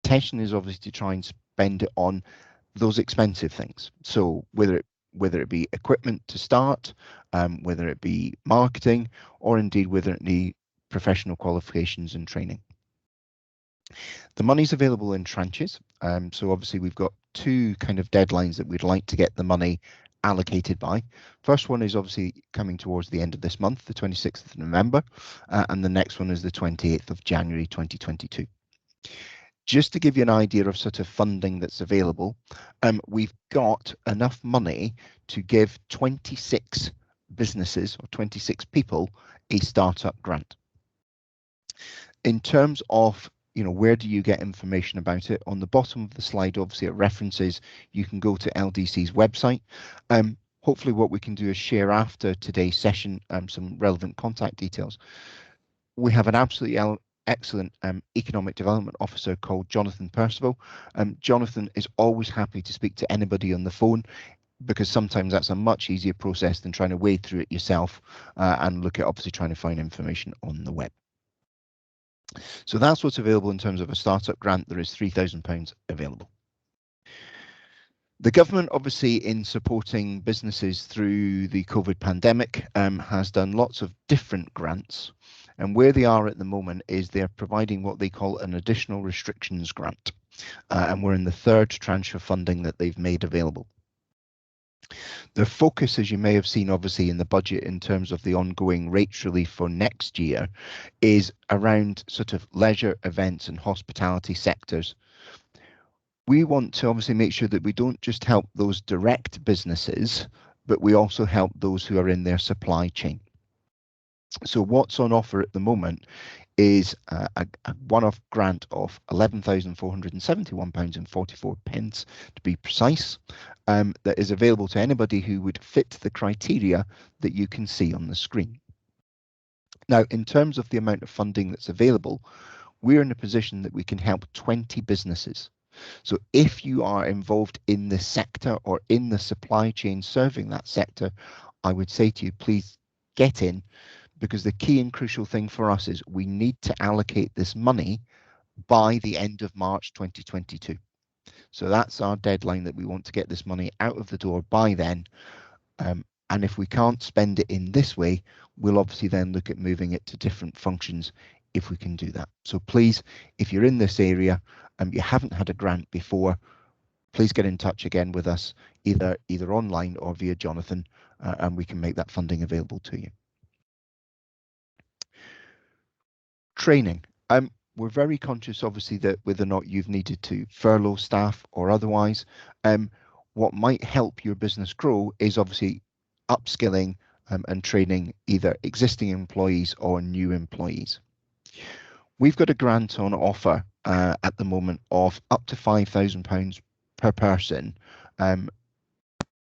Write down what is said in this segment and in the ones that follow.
intention is obviously to try and spend it on those expensive things. So whether it be equipment to start, whether it be marketing, or indeed whether it be professional qualifications and training. The money's available in tranches. So obviously we've got two kind of deadlines that we'd like to get the money allocated by. First one is obviously coming towards the end of this month, the 26th of November, and the next one is the 28th of January 2022. Just to give you an idea of sort of funding that's available, we've got enough money to give 26 businesses or 26 people a startup grant. In terms of, you know, where do you get information about it? On the bottom of the slide, obviously it references, you can go to LDC's website. Hopefully what we can do is share after today's session some relevant contact details. We have an absolutely excellent economic development officer called Jonathan Percival. Jonathan is always happy to speak to anybody on the phone, because sometimes that's a much easier process than trying to wade through it yourself and look at obviously trying to find information on the web. So that's what's available in terms of a startup grant. There is £3,000 available. The government, obviously, in supporting businesses through the COVID pandemic, has done lots of different grants. And where they are at the moment is they're providing what they call an additional restrictions grant. And we're in the third tranche of funding that they've made available. The focus, as you may have seen, obviously, in the budget in terms of the ongoing rates relief for next year is around sort of leisure, events and hospitality sectors. We want to obviously make sure that we don't just help those direct businesses, but we also help those who are in their supply chain. So what's on offer at the moment is a one-off grant of £11,471.44 to be precise, that is available to anybody who would fit the criteria that you can see on the screen. Now, in terms of the amount of funding that's available, we're in a position that we can help 20 businesses. So if you are involved in the sector or in the supply chain serving that sector, I would say to you, please get in, because the key and crucial thing for us is we need to allocate this money by the end of March 2022. So that's our deadline, that we want to get this money out of the door by then. And if we can't spend it in this way, we'll obviously then look at moving it to different functions if we can do that. So please, if you're in this area and you haven't had a grant before, please get in touch again with us, either online or via Jonathan, and we can make that funding available to you. Training. We're very conscious, obviously, that whether or not you've needed to furlough staff or otherwise, what might help your business grow is obviously upskilling and training either existing employees or new employees. We've got a grant on offer at the moment of up to £5,000 per person.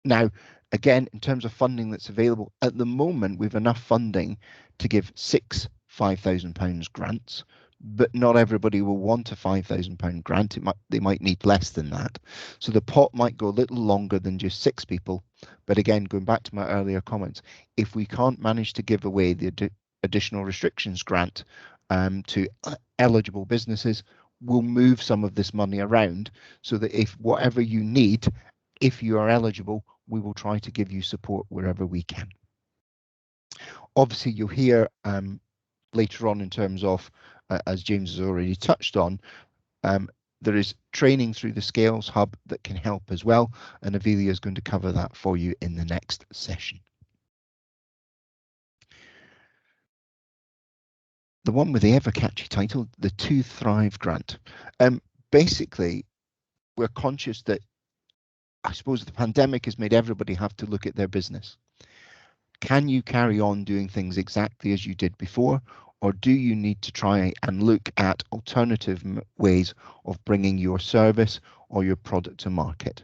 Now, again, in terms of funding that's available at the moment, we've enough funding to give 6 £5,000 grants, but not everybody will want a £5,000 grant. They might need less than that. So the pot might go a little longer than just 6 people. But again, going back to my earlier comments, if we can't manage to give away the additional restrictions grant to eligible businesses, we'll move some of this money around so that if whatever you need, if you are eligible, we will try to give you support wherever we can. Obviously, you'll hear later on in terms of, as James has already touched on, there is training through the Scales Hub that can help as well, and Avilia is going to cover that for you in the next session. The one with the ever catchy title, the To Thrive Grant. Basically, we're conscious that, I suppose, the pandemic has made everybody have to look at their business. Can you carry on doing things exactly as you did before, or do you need to try and look at alternative ways of bringing your service or your product to market?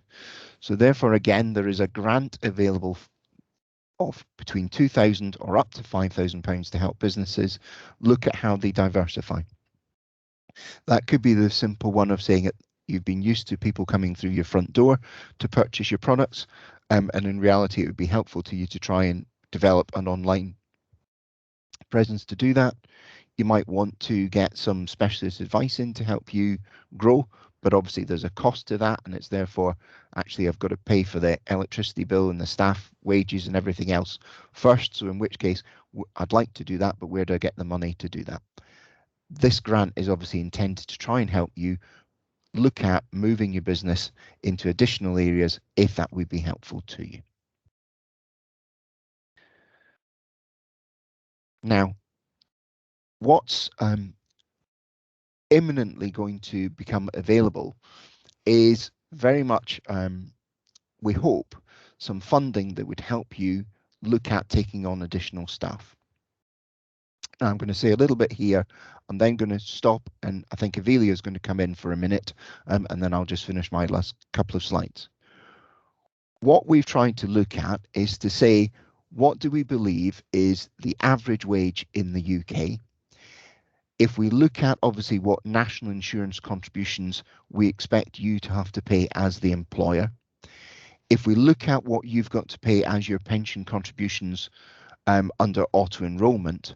So therefore, again, there is a grant available of between £2,000 or up to £5,000 to help businesses look at how they diversify. That could be the simple one of saying that you've been used to people coming through your front door to purchase your products, and in reality it would be helpful to you to try and develop an online presence to do that. You might want to get some specialist advice in to help you grow but obviously there's a cost to that, and it's therefore actually I've got to pay for the electricity bill and the staff wages and everything else first. So in which case I'd like to do that, but where do I get the money to do that? This grant is obviously intended to try and help you look at moving your business into additional areas if that would be helpful to you. Now, what's imminently going to become available is very much, we hope, some funding that would help you look at taking on additional staff. Now, I'm going to say a little bit here. I'm then going to stop, and I think Avelia is going to come in for a minute, and then I'll just finish my last couple of slides. What we've tried to look at is to say, what do we believe is the average wage in the UK? If we look at obviously what national insurance contributions we expect you to have to pay as the employer, if we look at what you've got to pay as your pension contributions under auto enrolment,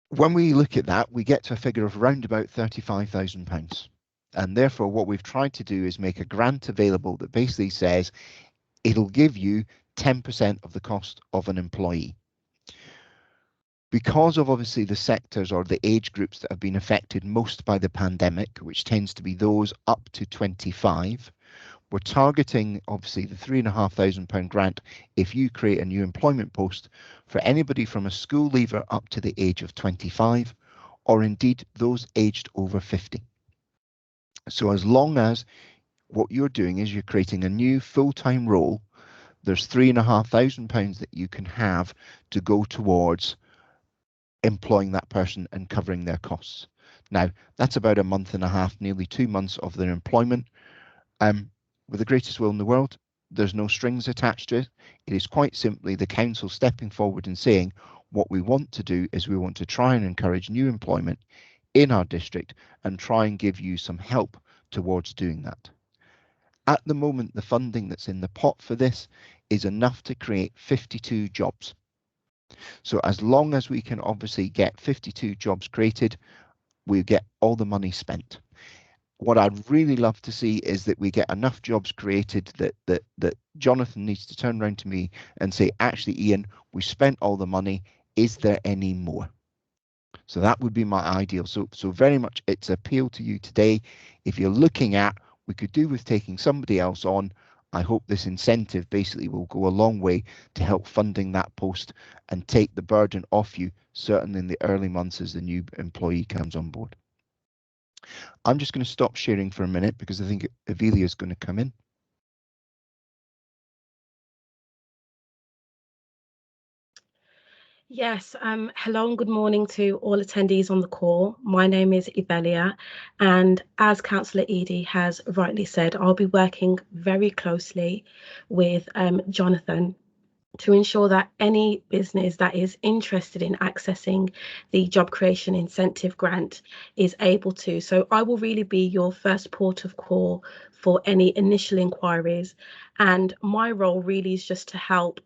when we look at that, we get to a figure of around about £35,000. And therefore, what we've tried to do is make a grant available that basically says it'll give you 10% of the cost of an employee. Because of obviously the sectors or the age groups that have been affected most by the pandemic, which tends to be those up to 25, we're targeting obviously the £3,500 grant if you create a new employment post for anybody from a school leaver up to the age of 25, or indeed those aged over 50. So as long as what you're doing is you're creating a new full-time role, there's £3,500 that you can have to go towards employing that person and covering their costs. Now, that's about a month and a half, nearly 2 months of their employment. With the greatest will in the world, there's no strings attached to it. It is quite simply the council stepping forward and saying, what we want to do is we want to try and encourage new employment in our district and try and give you some help towards doing that. At the moment, the funding that's in the pot for this is enough to create 52 jobs. So as long as we can obviously get 52 jobs created, we get all the money spent. What I'd really love to see is that we get enough jobs created that Jonathan needs to turn around to me and say, actually, Ian, we spent all the money. Is there any more? So that would be my ideal. So very much it's appeal to you today. If you're looking at, we could do with taking somebody else on, I hope this incentive basically will go a long way to help funding that post and take the burden off you, certainly in the early months as the new employee comes on board. I'm just going to stop sharing for a minute because I think Avelia is going to come in. Yes, hello and good morning to all attendees on the call. My name is Ibelia, and as Councillor Edie has rightly said, I'll be working very closely with Jonathan to ensure that any business that is interested in accessing the Job Creation Incentive Grant is able to. So I will really be your first port of call for any initial inquiries, and my role really is just to help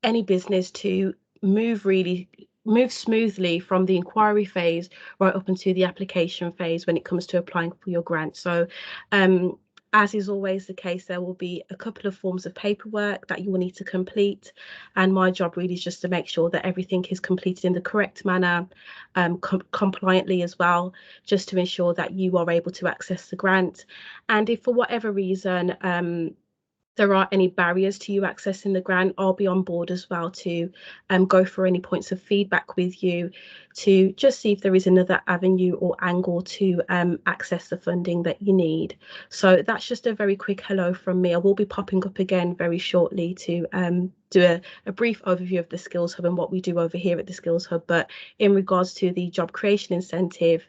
any business to move smoothly from the inquiry phase right up into the application phase when it comes to applying for your grant. So as is always the case, there will be a couple of forms of paperwork that you will need to complete, and my job really is just to make sure that everything is completed in the correct manner, compliantly as well, just to ensure that you are able to access the grant. And if for whatever reason there are any barriers to you accessing the grant, I'll be on board as well to go for any points of feedback with you to just see if there is another avenue or angle to access the funding that you need. So that's just a very quick hello from me. I will be popping up again very shortly to do a brief overview of the Skills Hub and what we do over here at the Skills Hub. But in regards to the Job Creation Incentive,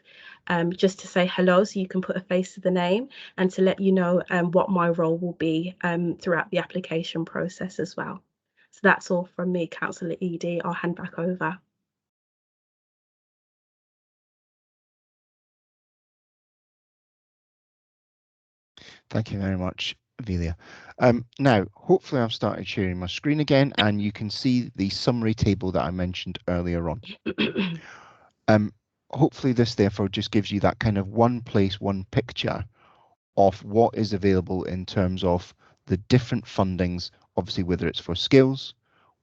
just to say hello so you can put a face to the name, and to let you know what my role will be throughout the application process as well. So that's all from me, Councillor Edie. I'll hand back over. Thank you very much, Avelia. Now, hopefully I've started sharing my screen again and you can see the summary table that I mentioned earlier on. hopefully this therefore just gives you that kind of one place, one picture of what is available in terms of the different fundings, obviously whether it's for skills,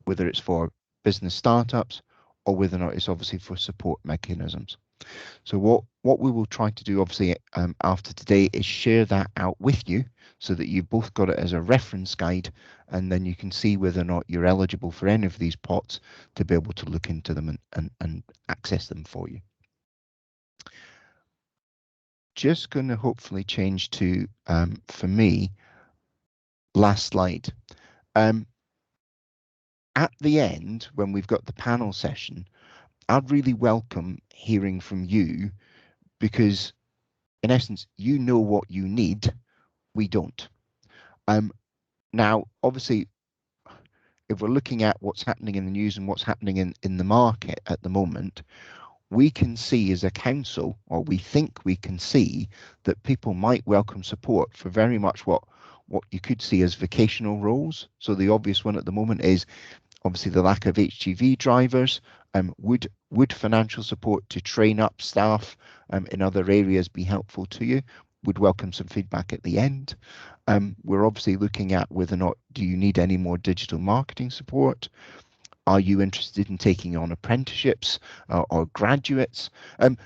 whether it's for business startups, or whether or not it's obviously for support mechanisms. So what we will try to do obviously after today is share that out with you so that you've both got it as a reference guide, and then you can see whether or not you're eligible for any of these pots to be able to look into them and access them for you. Just going to hopefully change to, for me, last slide. At the end, when we've got the panel session, I'd really welcome hearing from you, because in essence, you know what you need, we don't. Now, obviously, if we're looking at what's happening in the news and what's happening in the market at the moment, we can see as a council, or we think we can see, that people might welcome support for very much what you could see as vocational roles. So the obvious one at the moment is obviously the lack of HGV drivers. Would financial support to train up staff in other areas be helpful to you? Would welcome some feedback at the end. We're obviously looking at whether or not do you need any more digital marketing support? Are you interested in taking on apprenticeships or graduates?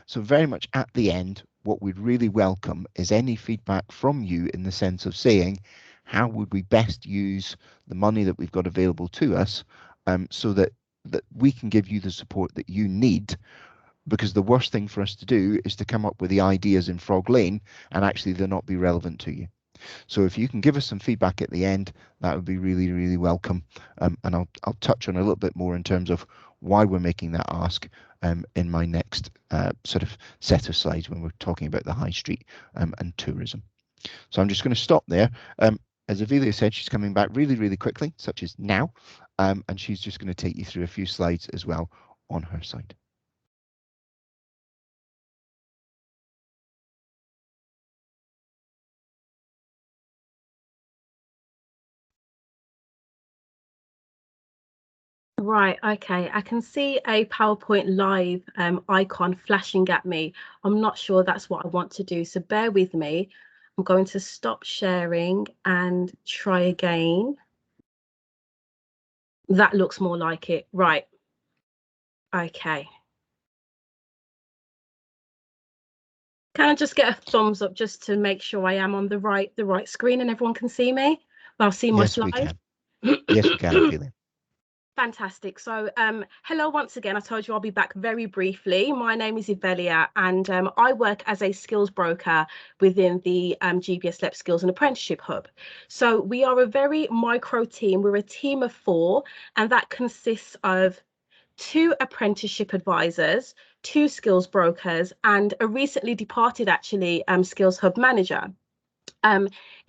So very much at the end, what we'd really welcome is any feedback from you in the sense of saying, how would we best use the money that we've got available to us so that we can give you the support that you need? Because the worst thing for us to do is to come up with the ideas in Frog Lane and actually they're not be relevant to you. So if you can give us some feedback at the end, that would be really, really welcome. And I'll touch on a little bit more in terms of why we're making that ask in my next sort of set of slides when we're talking about the high street and tourism. So I'm just going to stop there. As Avelia said, she's coming back really, really quickly, such as now, and she's just going to take you through a few slides as well on her side. Right, okay. I can see a PowerPoint live icon flashing at me. I'm not sure that's what I want to do, so bear with me. I'm going to stop sharing and try again. That looks more like it. Right. Okay. Can I just get a thumbs up just to make sure I am on the right screen and everyone can see me? Well, see my Yes, we slide. can. Yes, we can, Ophelia. Fantastic. So hello once again. I told you I'll be back very briefly. My name is Ivelia and I work as a skills broker within the GBS LEP Skills and Apprenticeship Hub. So we are a very micro team. We're a team of 4, and that consists of 2 apprenticeship advisors, 2 skills brokers, and a recently departed actually Skills Hub manager.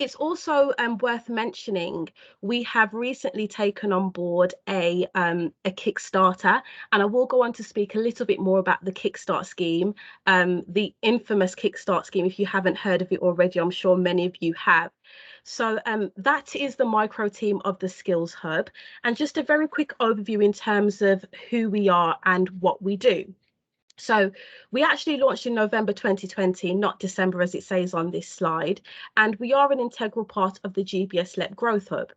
It's also worth mentioning we have recently taken on board a Kickstarter, and I will go on to speak a little bit more about the Kickstart scheme, the infamous Kickstart scheme. If you haven't heard of it already, I'm sure many of you have. So that is the micro team of the Skills Hub, and just a very quick overview in terms of who we are and what we do. So we actually launched in November 2020, not December as it says on this slide, and we are an integral part of the GBS LEP Growth Hub.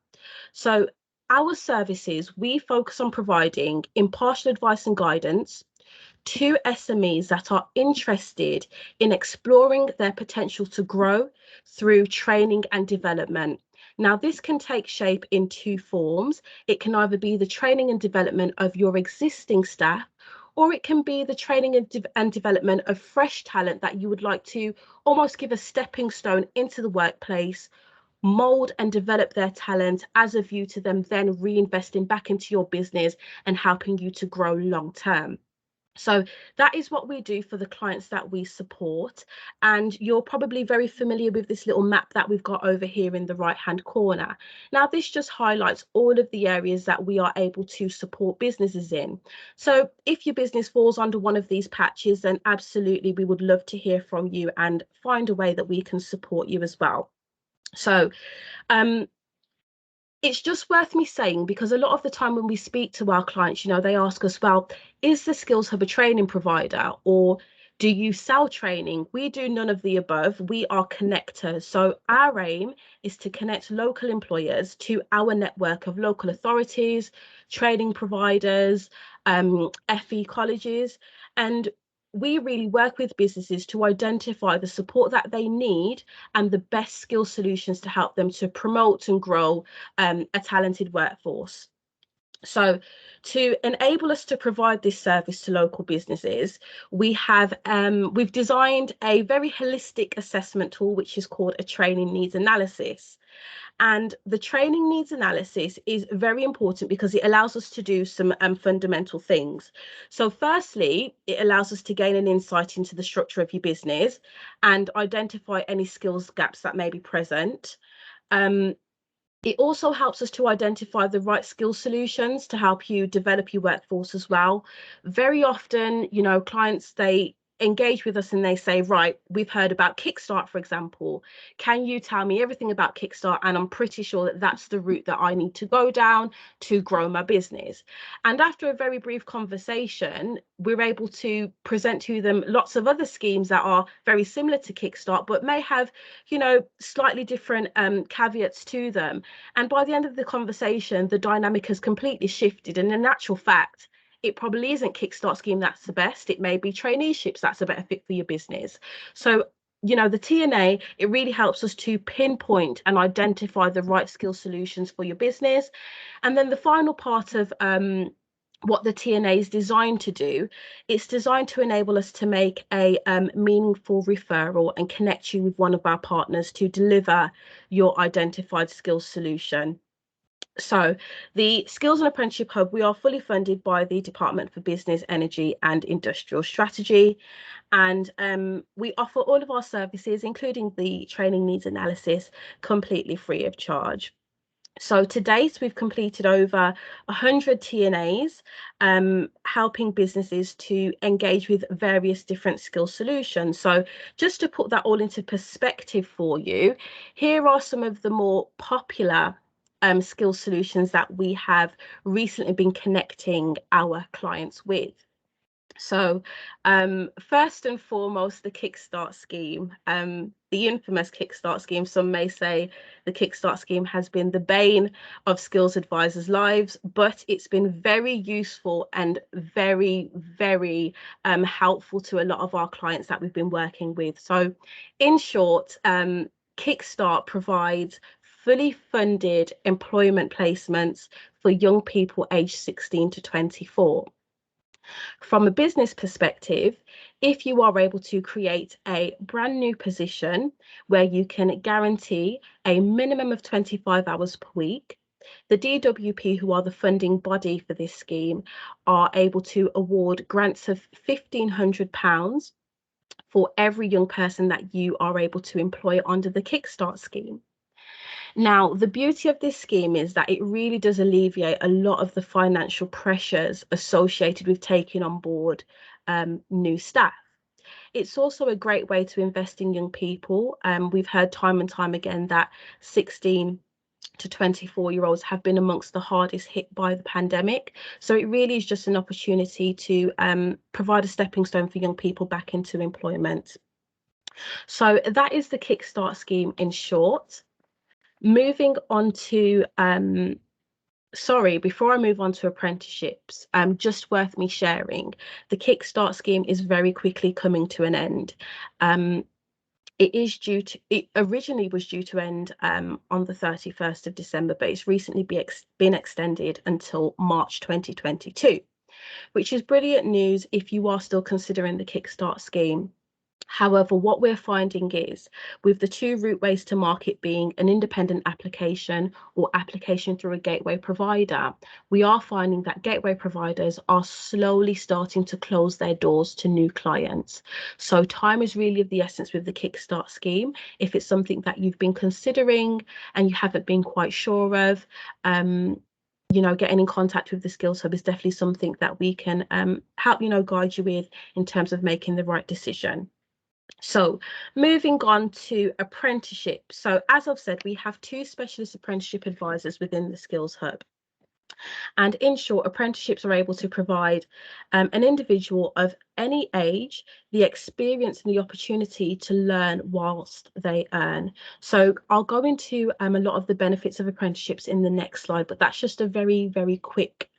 So our services, we focus on providing impartial advice and guidance to SMEs that are interested in exploring their potential to grow through training and development. Now, this can take shape in 2 forms. It can either be the training and development of your existing staff, or it can be the training and development of fresh talent that you would like to almost give a stepping stone into the workplace, mold and develop their talent as a view to them then reinvesting back into your business and helping you to grow long term. So that is what we do for the clients that we support. And you're probably very familiar with this little map that we've got over here in the right hand corner. Now, this just highlights all of the areas that we are able to support businesses in. So if your business falls under one of these patches, then absolutely we would love to hear from you and find a way that we can support you as well. So it's just worth me saying, because a lot of the time when we speak to our clients, they ask us, well, is the Skills Hub a training provider, or Do you sell training? We do none of the above. We are connectors. So our aim is to connect local employers to our network of local authorities, training providers, FE colleges, and we really work with businesses to identify the support that they need and the best skill solutions to help them to promote and grow a talented workforce. So to enable us to provide this service to local businesses, we've designed a very holistic assessment tool, which is called a training needs analysis. And the training needs analysis is very important because it allows us to do some fundamental things. So firstly, it allows us to gain an insight into the structure of your business and identify any skills gaps that may be present. It also helps us to identify the right skill solutions to help you develop your workforce as well. Very often, you know, clients, they engage with us and they say, right, we've heard about Kickstart, for example. Can you tell me everything about Kickstart? And I'm pretty sure that that's the route that I need to go down to grow my business. And after a very brief conversation, we're able to present to them lots of other schemes that are very similar to Kickstart, but may have, you know, slightly different caveats to them. And by the end of the conversation, the dynamic has completely shifted. And in actual fact, it probably isn't Kickstart Scheme that's the best. It may be Traineeships that's a better fit for your business. So, you know, the TNA, it really helps us to pinpoint and identify the right skill solutions for your business. And then the final part of what the TNA is designed to do, it's designed to enable us to make a meaningful referral and connect you with one of our partners to deliver your identified skills solution. So the Skills and Apprenticeship Hub, we are fully funded by the Department for Business, Energy and Industrial Strategy. And we offer all of our services, including the training needs analysis, completely free of charge. So to date, we've completed over 100 TNAs, helping businesses to engage with various different skill solutions. So just to put that all into perspective for you, here are some of the more popular skill solutions that we have recently been connecting our clients with. So first and foremost, the Kickstart Scheme, the infamous Kickstart Scheme. Some may say the Kickstart Scheme has been the bane of skills advisors' lives, but it's been very useful and very, very helpful to a lot of our clients that we've been working with. So in short, Kickstart provides fully funded employment placements for young people aged 16 to 24. From a business perspective, if you are able to create a brand new position where you can guarantee a minimum of 25 hours per week, the DWP, who are the funding body for this scheme, are able to award grants of £1,500 for every young person that you are able to employ under the Kickstart scheme. Now, the beauty of this scheme is that it really does alleviate a lot of the financial pressures associated with taking on board new staff. It's also a great way to invest in young people. We've heard time and time again that 16 to 24-year-olds have been amongst the hardest hit by the pandemic. So it really is just an opportunity to provide a stepping stone for young people back into employment. So that is the Kickstart scheme in short. Moving on to before I move on to apprenticeships, just worth me sharing, the Kickstart scheme is very quickly coming to an end. It originally was due to end on the 31st of December, but it's recently been extended until March 2022, which is brilliant news if you are still considering the Kickstart scheme. However, what we're finding is with the two route ways to market being an independent application or application through a gateway provider, we are finding that gateway providers are slowly starting to close their doors to new clients. So time is really of the essence with the Kickstart scheme. If it's something that you've been considering and you haven't been quite sure of, you know, getting in contact with the Skills Hub is definitely something that we can help, you know, guide you with in terms of making the right decision. So moving on to apprenticeship. So as I've said, we have two specialist apprenticeship advisors within the Skills Hub. And in short, apprenticeships are able to provide an individual of any age the experience and the opportunity to learn whilst they earn. So I'll go into a lot of the benefits of apprenticeships in the next slide, but that's just a very, very quick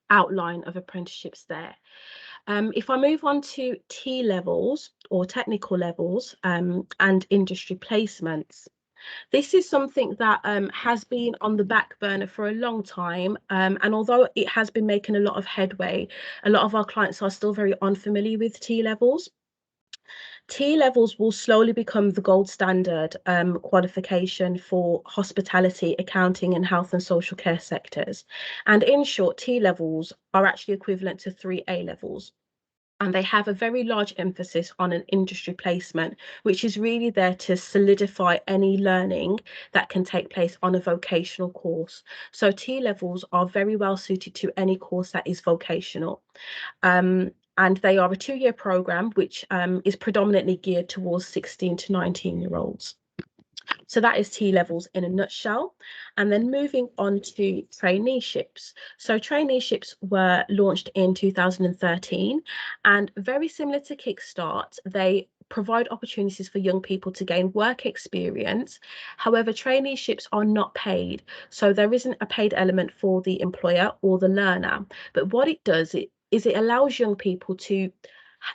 outline of apprenticeships there. If I move on to T levels or technical levels and industry placements, this is something that has been on the back burner for a long time. And although it has been making a lot of headway, a lot of our clients are still very unfamiliar with T levels. T levels will slowly become the gold standard qualification for hospitality, accounting, and health and social care sectors. And in short, T levels are actually equivalent to 3 A levels. And they have a very large emphasis on an industry placement, which is really there to solidify any learning that can take place on a vocational course. So T levels are very well suited to any course that is vocational. And they are a 2-year program, which is predominantly geared towards 16 to 19-year-olds. So that is T levels in a nutshell. And then moving on to traineeships. So traineeships were launched in 2013, and very similar to Kickstart, they provide opportunities for young people to gain work experience. However, traineeships are not paid, so there isn't a paid element for the employer or the learner. But what it does is it allows young people to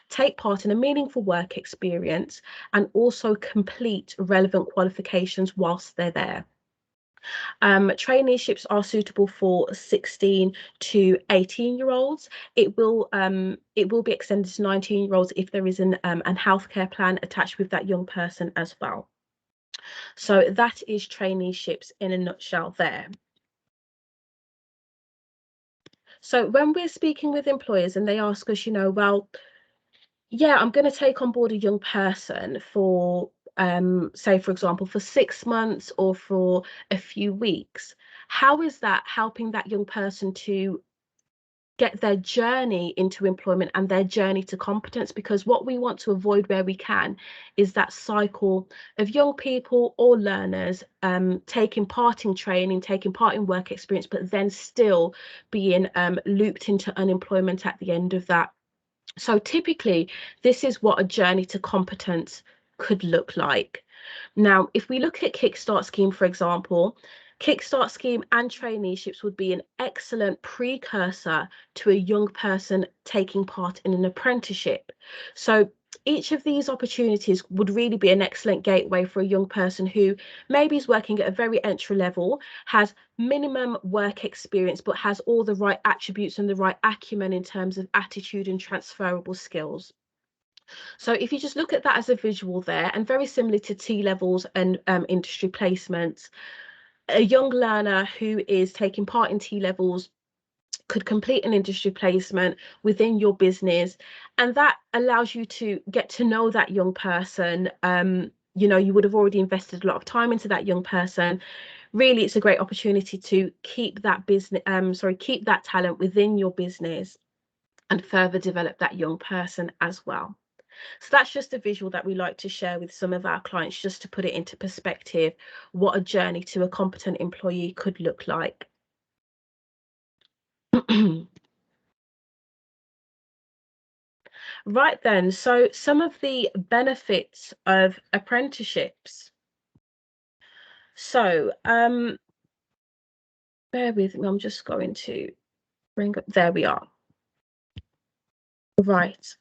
take part in a meaningful work experience and also complete relevant qualifications whilst they're there. Traineeships are suitable for 16 to 18-year-olds. It will be extended to 19-year-olds if there is an healthcare plan attached with that young person as well. So that is traineeships in a nutshell there. So when we're speaking with employers and they ask us, well, yeah, I'm going to take on board a young person for, say, for example, for 6 months or for a few weeks. How is that helping that young person to get their journey into employment and their journey to competence? Because what we want to avoid where we can is that cycle of young people or learners taking part in training, taking part in work experience, but then still being looped into unemployment at the end of that. So typically, this is what a journey to competence could look like. Now, if we look at Kickstart Scheme, for example, Kickstart Scheme and traineeships would be an excellent precursor to a young person taking part in an apprenticeship. So each of these opportunities would really be an excellent gateway for a young person who maybe is working at a very entry level, has minimum work experience, but has all the right attributes and the right acumen in terms of attitude and transferable skills. So if you just look at that as a visual there, and very similar to T levels and industry placements, a young learner who is taking part in T levels could complete an industry placement within your business, and that allows you to get to know that young person. You would have already invested a lot of time into that young person. Really, it's a great opportunity to keep that keep that talent within your business and further develop that young person as well. So that's just a visual that we like to share with some of our clients, just to put it into perspective, what a journey to a competent employee could look like. Right then, so some of the benefits of apprenticeships. So bear with me, I'm just going to bring up, there we are. Right.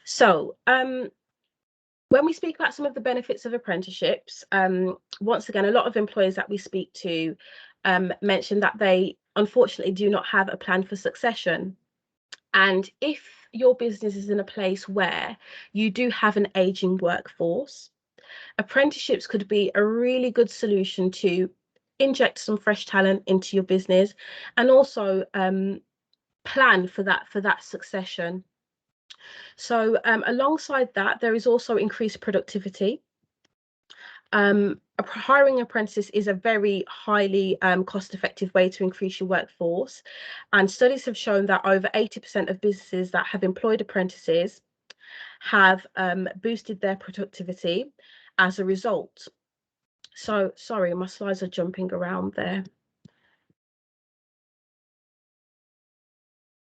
So when we speak about some of the benefits of apprenticeships, once again, a lot of employers that we speak to mention that they unfortunately do not have a plan for succession. And if your business is in a place where you do have an aging workforce, apprenticeships could be a really good solution to inject some fresh talent into your business and also plan for that succession. So alongside that, there is also increased productivity. Hiring apprentices is a very highly cost-effective way to increase your workforce, and studies have shown that over 80% of businesses that have employed apprentices have boosted their productivity as a result. So, sorry, my slides are jumping around there.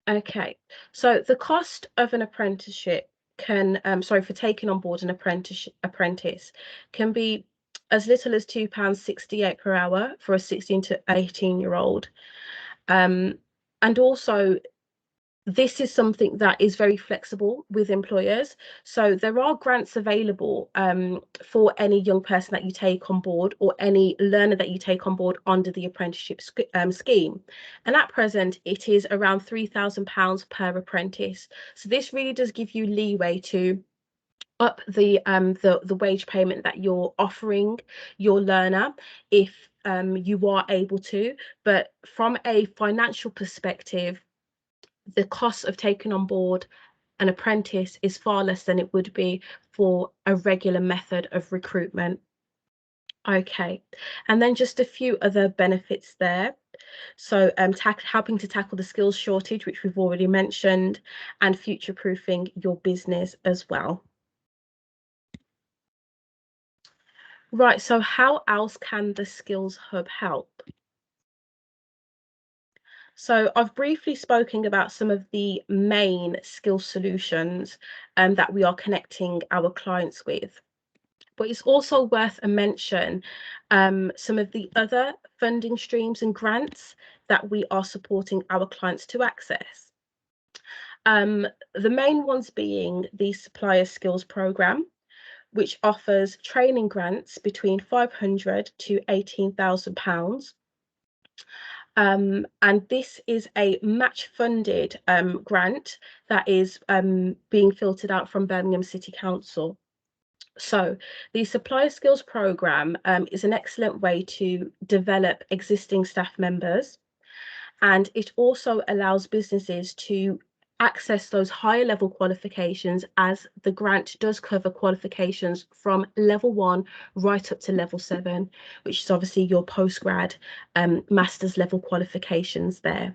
Okay, so the cost of an apprenticeship can, for taking on board an apprentice can be as little as £2.68 per hour for a 16 to 18-year-old. And also, this is something that is very flexible with employers. So there are grants available for any young person that you take on board or any learner that you take on board under the apprenticeship scheme. And at present, it is around £3,000 per apprentice. So this really does give you leeway to up the wage payment that you're offering your learner if you are able to. But from a financial perspective, the cost of taking on board an apprentice is far less than it would be for a regular method of recruitment. Okay, and then just a few other benefits there. So helping to tackle the skills shortage, which we've already mentioned, and future-proofing your business as well. Right, so how else can the Skills Hub help? So I've briefly spoken about some of the main skill solutions that we are connecting our clients with. But it's also worth a mention some of the other funding streams and grants that we are supporting our clients to access. The main ones being the Supplier Skills Programme, which offers training grants between £500 to £18,000. And this is a match funded grant that is being filtered out from Birmingham City Council. So the Supplier Skills Programme is an excellent way to develop existing staff members, and it also allows businesses to access those higher level qualifications, as the grant does cover qualifications from level 1 right up to level 7, which is obviously your postgrad master's level qualifications there.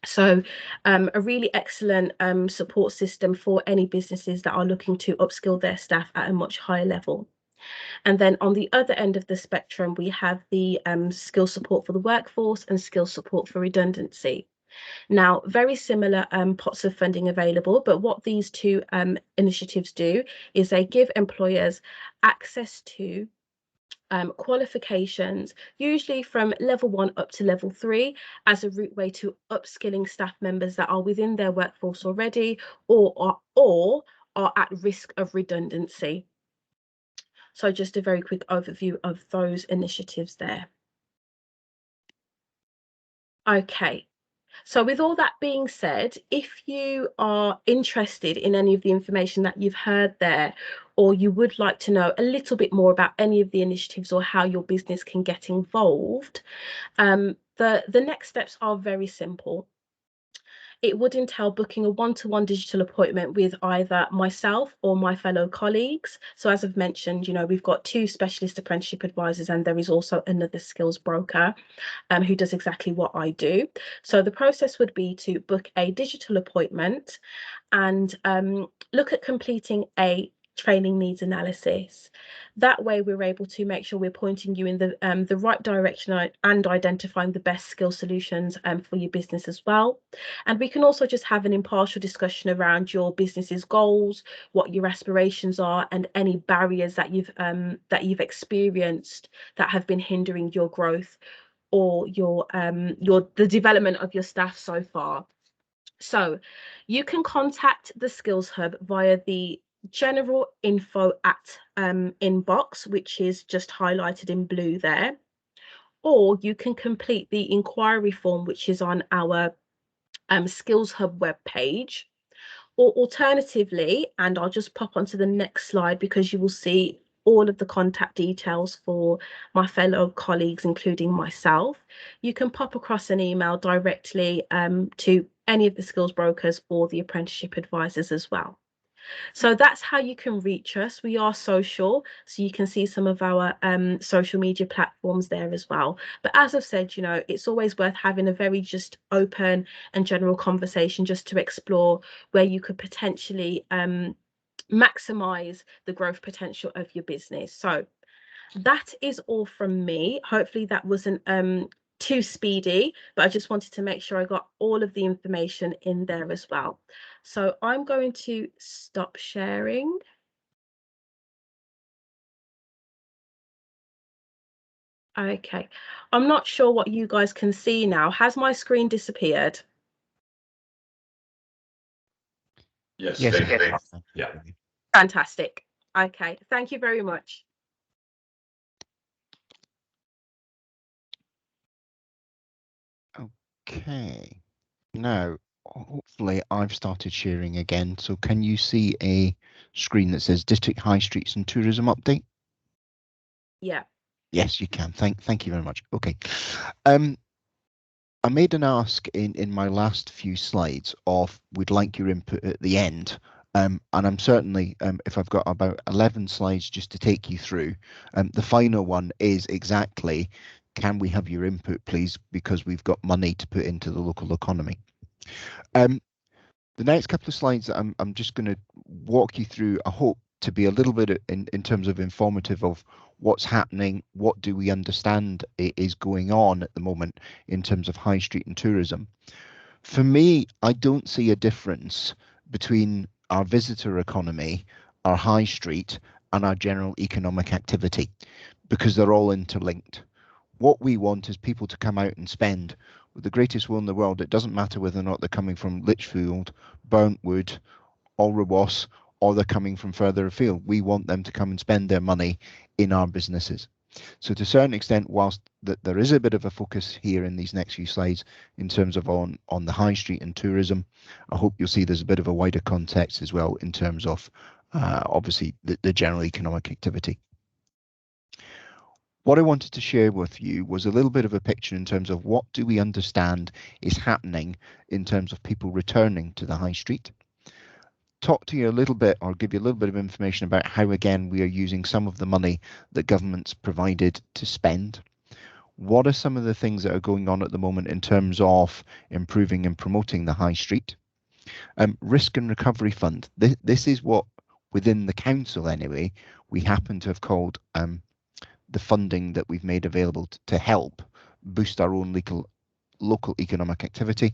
So a really excellent support system for any businesses that are looking to upskill their staff at a much higher level. And then on the other end of the spectrum, we have the skill support for the workforce and skill support for redundancy. Now, very similar pots of funding available, but what these two initiatives do is they give employers access to qualifications, usually from level 1 up to level 3, as a route way to upskilling staff members that are within their workforce already or are at risk of redundancy. So just a very quick overview of those initiatives there. Okay. So with all that being said, if you are interested in any of the information that you've heard there, or you would like to know a little bit more about any of the initiatives or how your business can get involved, the next steps are very simple. It would entail booking a one-to-one digital appointment with either myself or my fellow colleagues. So as I've mentioned, we've got 2 specialist apprenticeship advisors, and there is also another skills broker who does exactly what I do. So the process would be to book a digital appointment and look at completing a training needs analysis. That way we're able to make sure we're pointing you in the right direction and identifying the best skill solutions for your business as well. And we can also just have an impartial discussion around your business's goals, what your aspirations are, and any barriers that you've experienced that have been hindering your growth or the development of your staff so far. So you can contact the Skills Hub via the general info at inbox, which is just highlighted in blue there, or you can complete the inquiry form, which is on our Skills Hub webpage. Or alternatively, and I'll just pop onto the next slide because you will see all of the contact details for my fellow colleagues, including myself. You can pop across an email directly to any of the skills brokers or the apprenticeship advisors as well. So that's how you can reach us. We are social, so you can see some of our social media platforms there as well. But as I've said, it's always worth having a very just open and general conversation just to explore where you could potentially maximize the growth potential of your business. So that is all from me. Hopefully that wasn't too speedy, but I just wanted to make sure I got all of the information in there as well. So I'm going to stop sharing. Okay, I'm not sure what you guys can see now. Has my screen disappeared? Yes, Yes, yeah. Fantastic. Okay, thank you very much. Okay. Now, hopefully I've started sharing again. So can you see a screen that says District High Streets and Tourism Update? Yeah. Yes, you can. Thank you very much. Okay. I made an ask in my last few slides of we'd like your input at the end. And I'm certainly, if I've got about 11 slides just to take you through, the final one is exactly, can we have your input, please, because we've got money to put into the local economy. The next couple of slides, I'm just going to walk you through, I hope to be a little bit in terms of informative of what's happening, what do we understand is going on at the moment in terms of high street and tourism. For me, I don't see a difference between our visitor economy, our high street, and our general economic activity, because they're all interlinked. What we want is people to come out and spend with the greatest will in the world. It doesn't matter whether or not they're coming from Lichfield, Burntwood, or Rowas, or they're coming from further afield. We want them to come and spend their money in our businesses. So to a certain extent, whilst that there is a bit of a focus here in these next few slides in terms of on the high street and tourism, I hope you'll see there's a bit of a wider context as well in terms of obviously the general economic activity. What I wanted to share with you was a little bit of a picture in terms of what do we understand is happening in terms of people returning to the high street. Talk to you a little bit or give you a little bit of information about how, again, we are using some of the money that government's provided to spend. What are some of the things that are going on at the moment in terms of improving and promoting the high street? Risk and Recovery Fund. This is what, within the council anyway, we happen to have called the funding that we've made available to help boost our own local economic activity.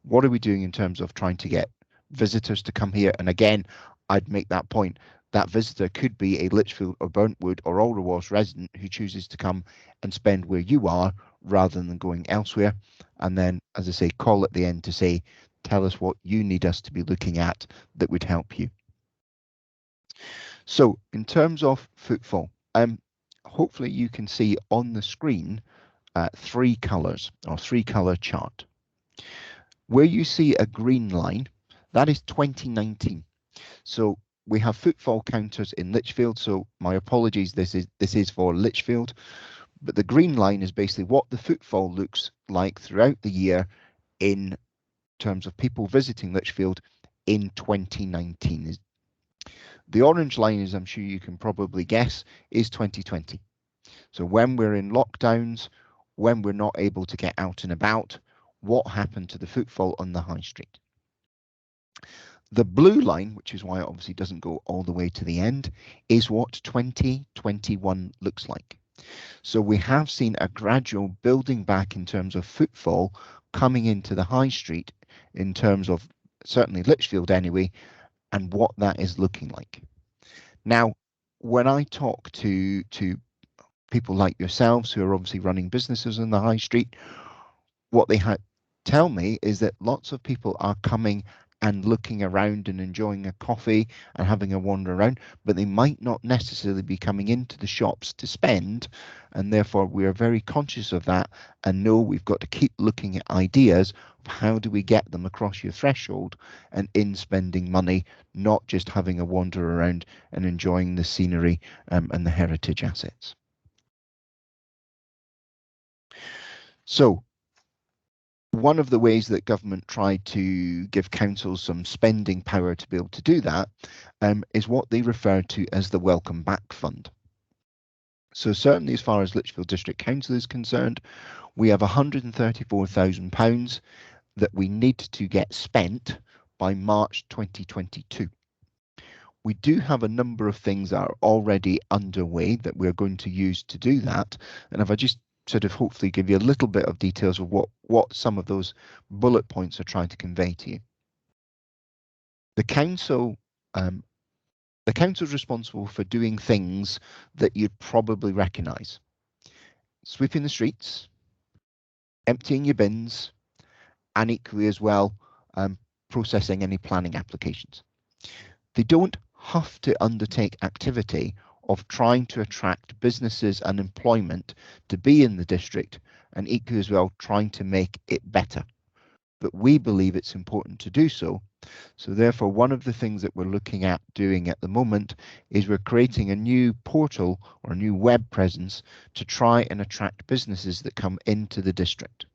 What are we doing in terms of trying to get visitors to come here? And again, I'd make that point. That visitor could be a Lichfield or Burntwood or Alderwas resident who chooses to come and spend where you are rather than going elsewhere. And then, as I say, call at the end to say, tell us what you need us to be looking at that would help you. So in terms of footfall, hopefully you can see on the screen three colours or three-colour chart. Where you see a green line, that is 2019. So we have footfall counters in Lichfield. So my apologies, this is for Lichfield, but the green line is basically what the footfall looks like throughout the year in terms of people visiting Lichfield in 2019. The orange line, as I'm sure you can probably guess, is 2020. So when we're in lockdowns, when we're not able to get out and about, what happened to the footfall on the high street? The blue line, which is why it obviously doesn't go all the way to the end, is what 2021 looks like. So we have seen a gradual building back in terms of footfall coming into the high street in terms of certainly Lichfield anyway, and what that is looking like. Now, when I talk to people like yourselves who are obviously running businesses in the high street, what they tell me is that lots of people are coming and looking around and enjoying a coffee and having a wander around, but they might not necessarily be coming into the shops to spend, and therefore we are very conscious of that and know we've got to keep looking at ideas of how do we get them across your threshold and in spending money, not just having a wander around and enjoying the scenery and the heritage assets. So one of the ways that government tried to give councils some spending power to be able to do that is what they refer to as the Welcome Back Fund. So certainly as far as Lichfield District Council is concerned, we have £134,000 that we need to get spent by March 2022. We do have a number of things that are already underway that we're going to use to do that. And if I just sort of hopefully give you a little bit of details of what some of those bullet points are trying to convey to you. The council, the council's responsible for doing things that you'd probably recognise. Sweeping the streets, emptying your bins, and equally as well, processing any planning applications. They don't have to undertake activity of trying to attract businesses and employment to be in the district, and equally as well trying to make it better. But we believe it's important to do so. So therefore, one of the things that we're looking at doing at the moment is we're creating a new portal or a new web presence to try and attract businesses that come into the district.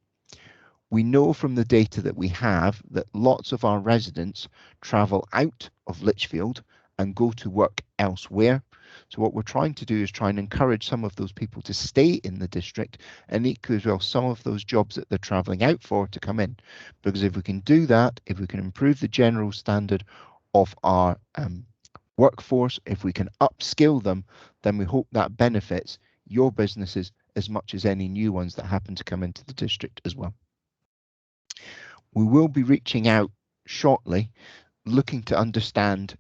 We know from the data that we have that lots of our residents travel out of Lichfield and go to work elsewhere. So what we're trying to do is try and encourage some of those people to stay in the district, and equally as well some of those jobs that they're travelling out for to come in. Because if we can do that, if we can improve the general standard of our workforce, if we can upskill them, then we hope that benefits your businesses as much as any new ones that happen to come into the district as well. We will be reaching out shortly, looking to understand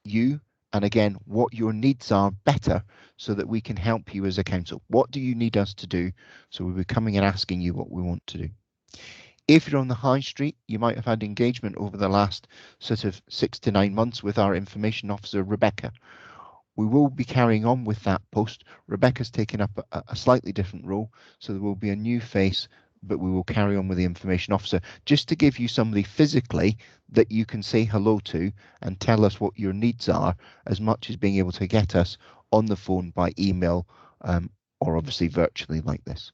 you and again what your needs are better so that we can help you as a council. What do you need us to do? So we'll be coming and asking you what we want to do. If you're on the high street, you might have had engagement over the last sort of 6 to 9 months with our information officer, Rebecca. We will be carrying on with that post. Rebecca's taken up a slightly different role, so there will be a new face, but we will carry on with the information officer just to give you somebody physically that you can say hello to and tell us what your needs are, as much as being able to get us on the phone by email or obviously virtually like this.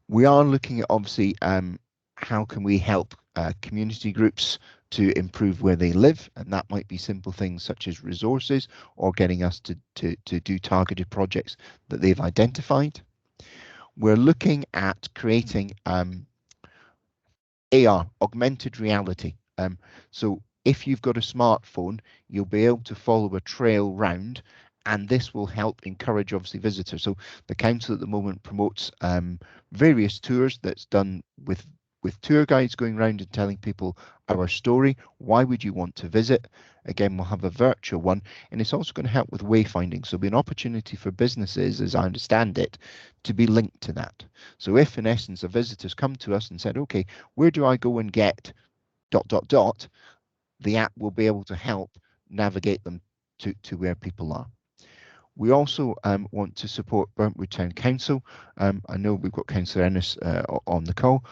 We are looking at obviously how can we help community groups to improve where they live, and that might be simple things such as resources or getting us to do targeted projects that they've identified. We're looking at creating AR, augmented reality. So if you've got a smartphone, you'll be able to follow a trail round, and this will help encourage obviously visitors. So the council at the moment promotes various tours that's done with tour guides going around and telling people our story. Why would you want to visit? Again, we'll have a virtual one, and it's also going to help with wayfinding. So it'll be an opportunity for businesses, as I understand it, to be linked to that. So if in essence a visitor's come to us and said, okay, where do I go and get ... the app will be able to help navigate them to where people are. We also want to support Burntwood Town Council. I know we've got Councillor Ennis on the call.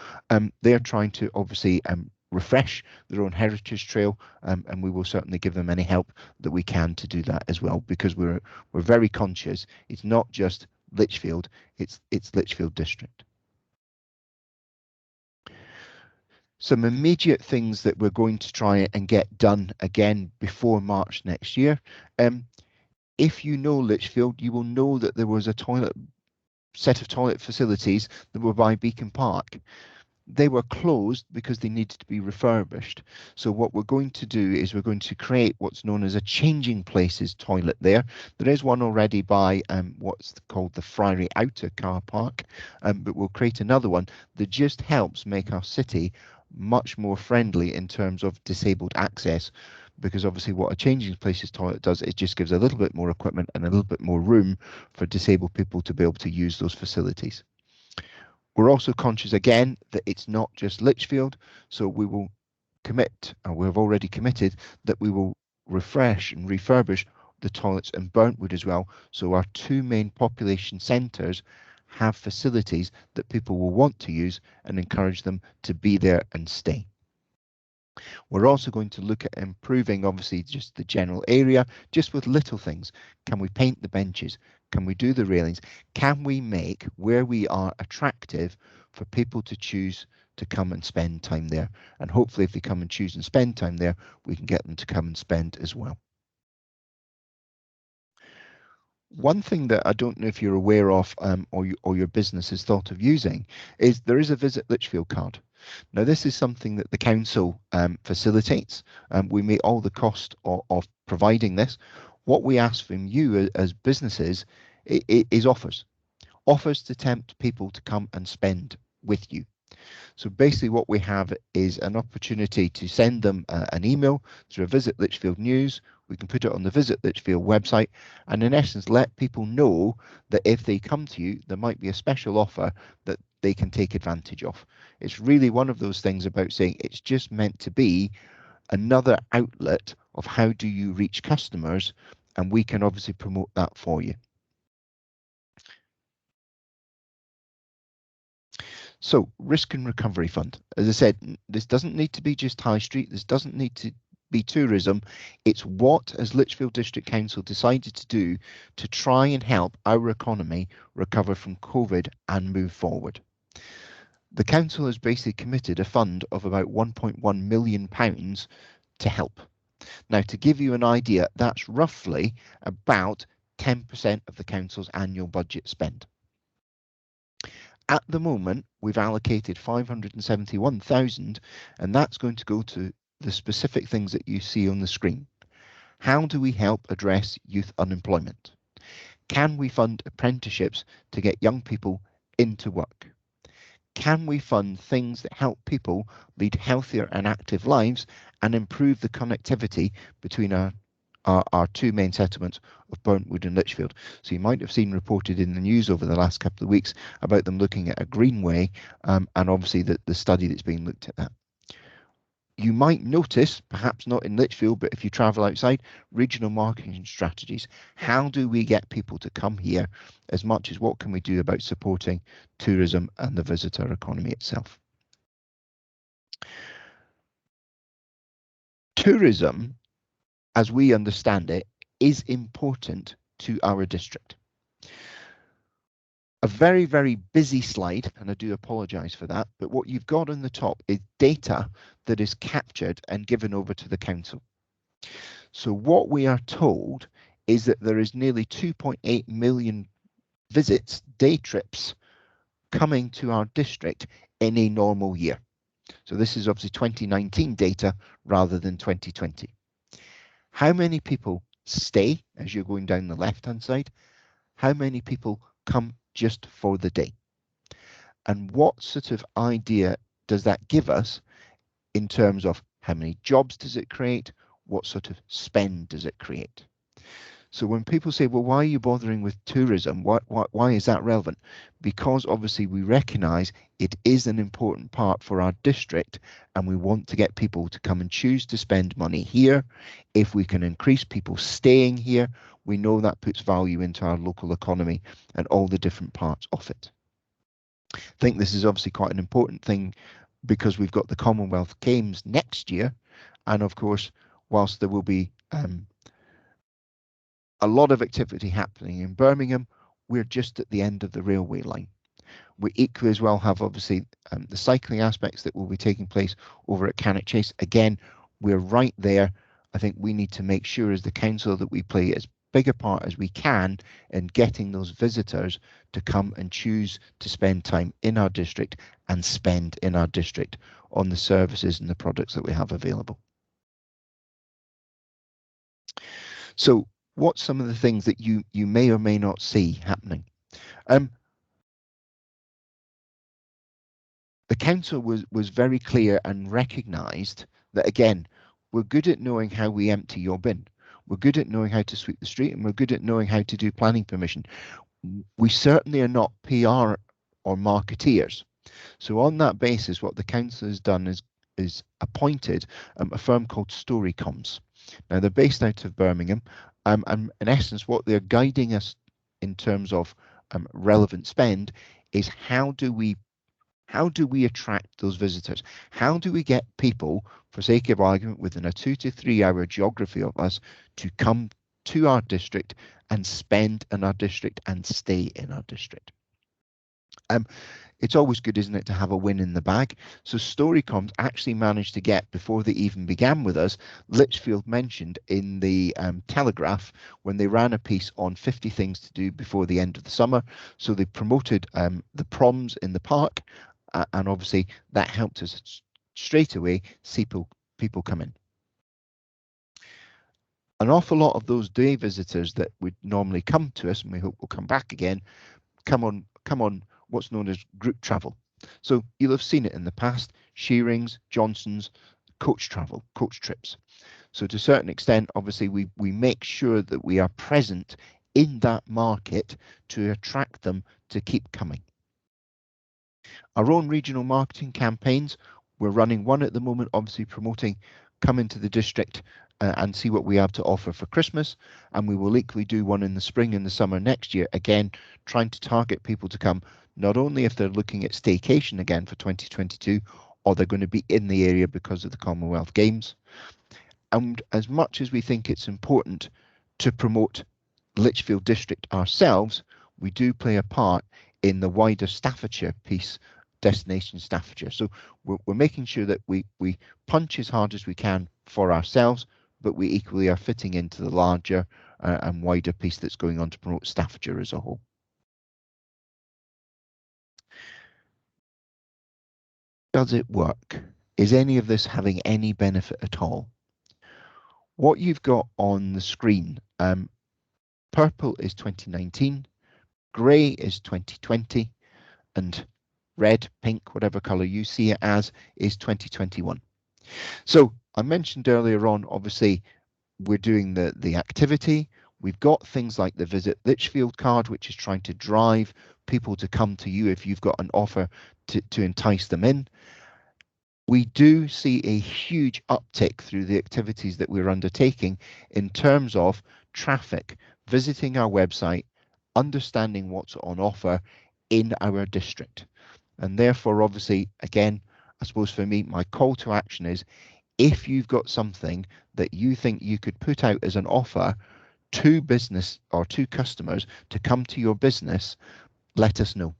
They're trying to obviously refresh their own heritage trail, and we will certainly give them any help that we can to do that as well, because we're very conscious it's not just Lichfield, it's Lichfield District. Some immediate things that we're going to try and get done again before March next year. If you know Lichfield, you will know that there was a set of toilet facilities that were by Beacon Park. They were closed because they needed to be refurbished. So what we're going to do is we're going to create what's known as a changing places toilet there. There is one already by what's called the Friary Outer car park, but we'll create another one that just helps make our city much more friendly in terms of disabled access, because obviously what a changing places toilet does, it just gives a little bit more equipment and a little bit more room for disabled people to be able to use those facilities. We're also conscious again that it's not just Lichfield, so we will commit, and we have already committed, that we will refresh and refurbish the toilets in Burntwood as well, so our two main population centres have facilities that people will want to use and encourage them to be there and stay. We're also going to look at improving obviously just the general area, just with little things. Can we paint the benches? Can we do the railings? Can we make where we are attractive for people to choose to come and spend time there? And hopefully if they come and choose and spend time there, we can get them to come and spend as well. One thing that I don't know if you're aware of or your business has thought of using is there is a Visit Lichfield card. Now, this is something that the council facilitates. We make all the cost of providing this. What we ask from you as businesses is offers to tempt people to come and spend with you. So basically what we have is an opportunity to send them an email through a Visit Lichfield news. We can put it on the Visit Lichfield website and in essence let people know that if they come to you, there might be a special offer that they can take advantage of. It's really one of those things about saying it's just meant to be another outlet of how do you reach customers, and we can obviously promote that for you. So, risk and recovery fund. As I said, this doesn't need to be just high street. This doesn't need to be tourism. It's what, as Lichfield District Council decided to do to try and help our economy recover from COVID and move forward. The council has basically committed a fund of about £1.1 million to help. Now, to give you an idea, that's roughly about 10% of the council's annual budget spend. At the moment, we've allocated 571,000, and that's going to go to the specific things that you see on the screen. How do we help address youth unemployment? Can we fund apprenticeships to get young people into work? Can we fund things that help people lead healthier and active lives and improve the connectivity between our two main settlements of Burntwood and Lichfield? So you might have seen reported in the news over the last couple of weeks about them looking at a greenway and obviously the study that's being looked at that. You might notice, perhaps not in Lichfield, but if you travel outside, regional marketing strategies. How do we get people to come here as much as what can we do about supporting tourism and the visitor economy itself? Tourism, as we understand it, is important to our district. A very, very busy slide, and I do apologise for that, but what you've got on the top is data that is captured and given over to the council. So what we are told is that there is nearly 2.8 million visits, day trips, coming to our district in a normal year. So this is obviously 2019 data rather than 2020. How many people stay as you're going down the left-hand side? How many people come just for the day? And what sort of idea does that give us in terms of how many jobs does it create? What sort of spend does it create? So when people say, well, why are you bothering with tourism? Why is that relevant? Because obviously we recognise it is an important part for our district and we want to get people to come and choose to spend money here. If we can increase people staying here, we know that puts value into our local economy and all the different parts of it. I think this is obviously quite an important thing because we've got the Commonwealth Games next year. And of course, whilst there will be a lot of activity happening in Birmingham, we're just at the end of the railway line. We equally as well have obviously the cycling aspects that will be taking place over at Cannock Chase. Again, we're right there. I think we need to make sure as the council that we play as big a part as we can in getting those visitors to come and choose to spend time in our district and spend in our district on the services and the products that we have available. So what's some of the things that you may or may not see happening? The council was very clear and recognised that, again, we're good at knowing how we empty your bin. We're good at knowing how to sweep the street, and we're good at knowing how to do planning permission. We certainly are not PR or marketeers. So on that basis, what the council has done is appointed a firm called Storycoms. Now, they're based out of Birmingham, and in essence, what they're guiding us in terms of relevant spend is how do we attract those visitors? How do we get people, for sake of argument, within a 2 to 3 hour geography of us to come to our district and spend in our district and stay in our district? It's always good, isn't it, to have a win in the bag? So Storycoms actually managed to get, before they even began with us, Lichfield mentioned in the Telegraph when they ran a piece on 50 things to do before the end of the summer. So they promoted the proms in the park, and obviously that helped us straight away see people come in. An awful lot of those day visitors that would normally come to us, and we hope will come back again, come on what's known as group travel. So you'll have seen it in the past: Shearings, Johnson's, coach travel, coach trips. So to a certain extent, obviously, we make sure that we are present in that market to attract them to keep coming. Our own regional marketing campaigns, we're running one at the moment, obviously promoting come into the district and see what we have to offer for Christmas, and we will equally do one in the spring and the summer next year, again trying to target people to come, not only if they're looking at staycation again for 2022, or they're going to be in the area because of the Commonwealth Games. And as much as we think it's important to promote Lichfield district ourselves, we do play a part in the wider Staffordshire piece, Destination Staffordshire. So we're making sure that we punch as hard as we can for ourselves, but we equally are fitting into the larger and wider piece that's going on to promote Staffordshire as a whole. Does it work? Is any of this having any benefit at all? What you've got on the screen, purple is 2019, grey is 2020, and red, pink, whatever colour you see it as, is 2021. So I mentioned earlier on, obviously, we're doing the activity. We've got things like the Visit Lichfield card, which is trying to drive people to come to you if you've got an offer to entice them in. We do see a huge uptick through the activities that we're undertaking in terms of traffic, visiting our website, understanding what's on offer in our district. And therefore, obviously, again, I suppose for me, my call to action is, if you've got something that you think you could put out as an offer to business or to customers to come to your business, let us know.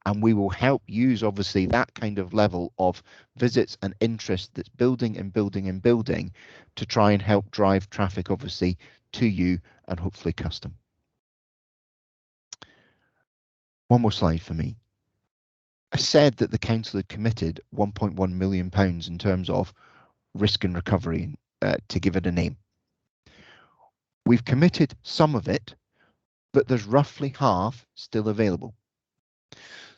And we will help use, obviously, that kind of level of visits and interest that's building and building and building to try and help drive traffic, obviously, to you and hopefully custom. One more slide for me. I said that the council had committed £1.1 million in terms of risk and recovery, to give it a name. We've committed some of it, but there's roughly half still available.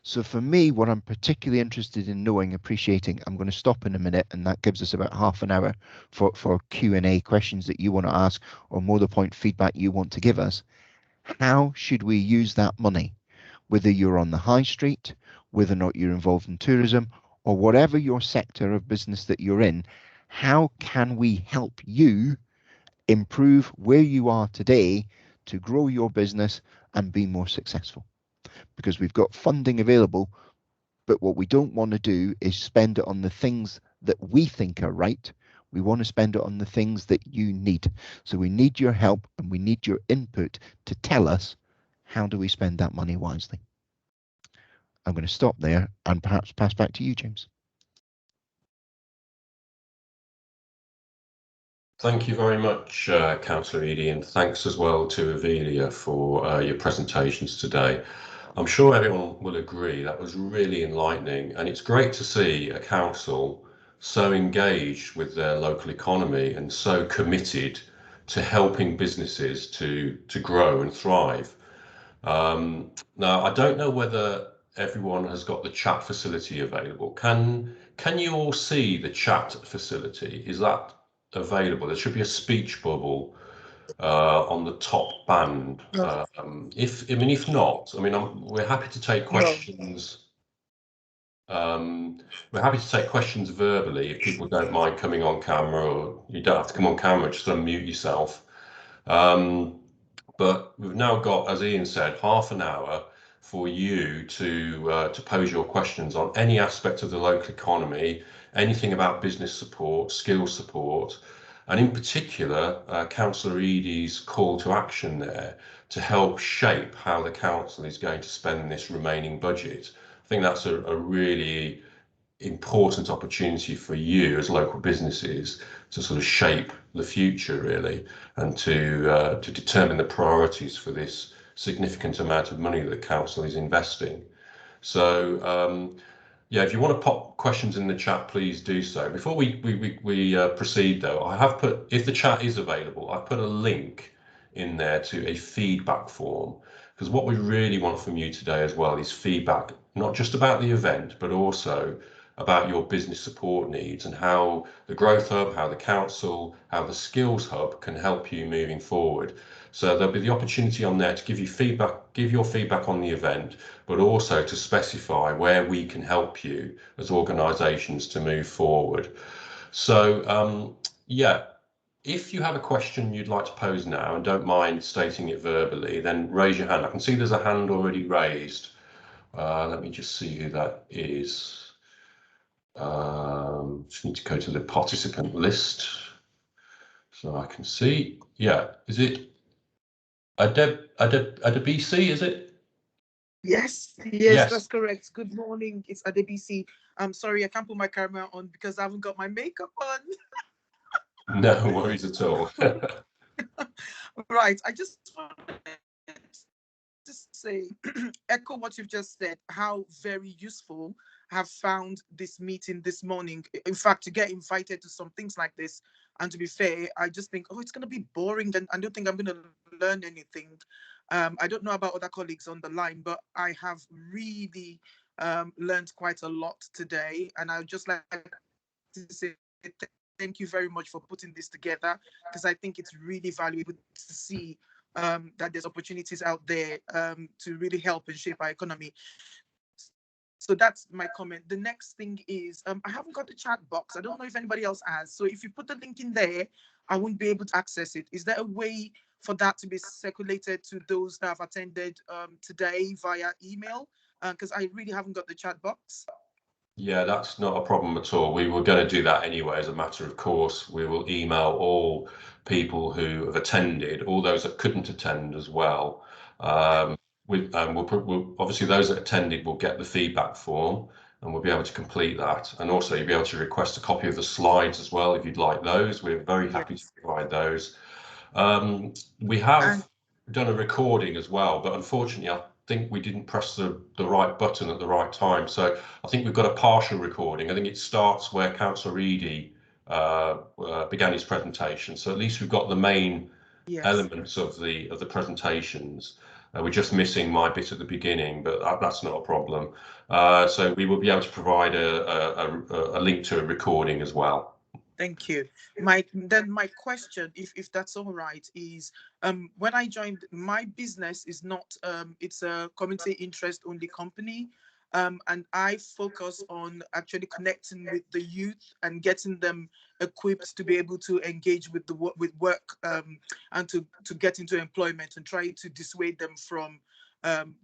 So for me, what I'm particularly interested in knowing, appreciating, I'm going to stop in a minute, and that gives us about half an hour for Q&A, questions that you want to ask, or more the point, feedback you want to give us. How should we use that money? Whether you're on the high street, whether or not you're involved in tourism, or whatever your sector of business that you're in, how can we help you improve where you are today to grow your business and be more successful? Because we've got funding available, but what we don't want to do is spend it on the things that we think are right. We want to spend it on the things that you need. So we need your help and we need your input to tell us, how do we spend that money wisely? I'm going to stop there and perhaps pass back to you, James. Thank you very much, Councillor Eadie, and thanks as well to Avelia for your presentations today. I'm sure everyone will agree that was really enlightening, and it's great to see a council so engaged with their local economy and so committed to helping businesses to grow and thrive. Now, I don't know whether everyone has got the chat facility available. Can you all see the chat facility? Is that available? There should be a speech bubble on the top band. If not, we're happy to take questions. We're happy to take questions verbally if people don't mind coming on camera, or you don't have to come on camera, just unmute yourself. But we've now got, as Ian said, half an hour for you to pose your questions on any aspect of the local economy, anything about business support, skills support, and in particular, Councillor Eadie's call to action there to help shape how the council is going to spend this remaining budget. I think that's a really important opportunity for you as local businesses to sort of shape the future, really, and to determine the priorities for this significant amount of money that the council is investing. So Yeah, if you want to pop questions in the chat, please do so. Before we proceed, though, I have put, if the chat is available, I've put a link in there to a feedback form, because what we really want from you today as well is feedback, not just about the event, but also about your business support needs and how the Growth Hub, how the Council, how the Skills Hub can help you moving forward. So there'll be the opportunity on there to give you feedback, give your feedback on the event, but also to specify where we can help you as organisations to move forward. So yeah, if you have a question you'd like to pose now and don't mind stating it verbally, then raise your hand. I can see there's a hand already raised. Let me just see who that is. Just need to go to the participant list so I can see. Yeah, is it Adebisi, is it? Yes, Yes. that's correct. Good morning, it's Adebisi. I'm sorry, I can't put my camera on because I haven't got my makeup on. No worries at all. Right, I just wanted to say, echo what you've just said, how very useful I have found this meeting this morning. In fact, to get invited to some things like this, and to be fair, I just think, oh, it's going to be boring, and I don't think I'm going to learn anything. I don't know about other colleagues on the line, but I have really learned quite a lot today, and I would just like to say thank you very much for putting this together, because I think it's really valuable to see that there's opportunities out there to really help and shape our economy. So that's my comment. The next thing is, I haven't got the chat box. I don't know if anybody else has. So if you put the link in there, I won't be able to access it. Is there a way for that to be circulated to those that have attended today via email? Because I really haven't got the chat box. Yeah, that's not a problem at all. We were going to do that anyway as a matter of course. We will email all people who have attended, all those that couldn't attend as well. We'll obviously those that attended will get the feedback form and we'll be able to complete that. And also you'll be able to request a copy of the slides as well if you'd like those. We're very happy to provide those. We have done a recording as well, but unfortunately I think we didn't press the right button at the right time. So I think we've got a partial recording. I think it starts where Councillor Eady began his presentation. So at least we've got the main elements of the presentations. We're just missing my bit at the beginning, but that's not a problem. So we will be able to provide a link to a recording as well. Thank you. Then my question, if that's all right, is when I joined, my business is not it's a community interest only company, and I focus on actually connecting with the youth and getting them equipped to be able to engage with work and to get into employment and try to dissuade them from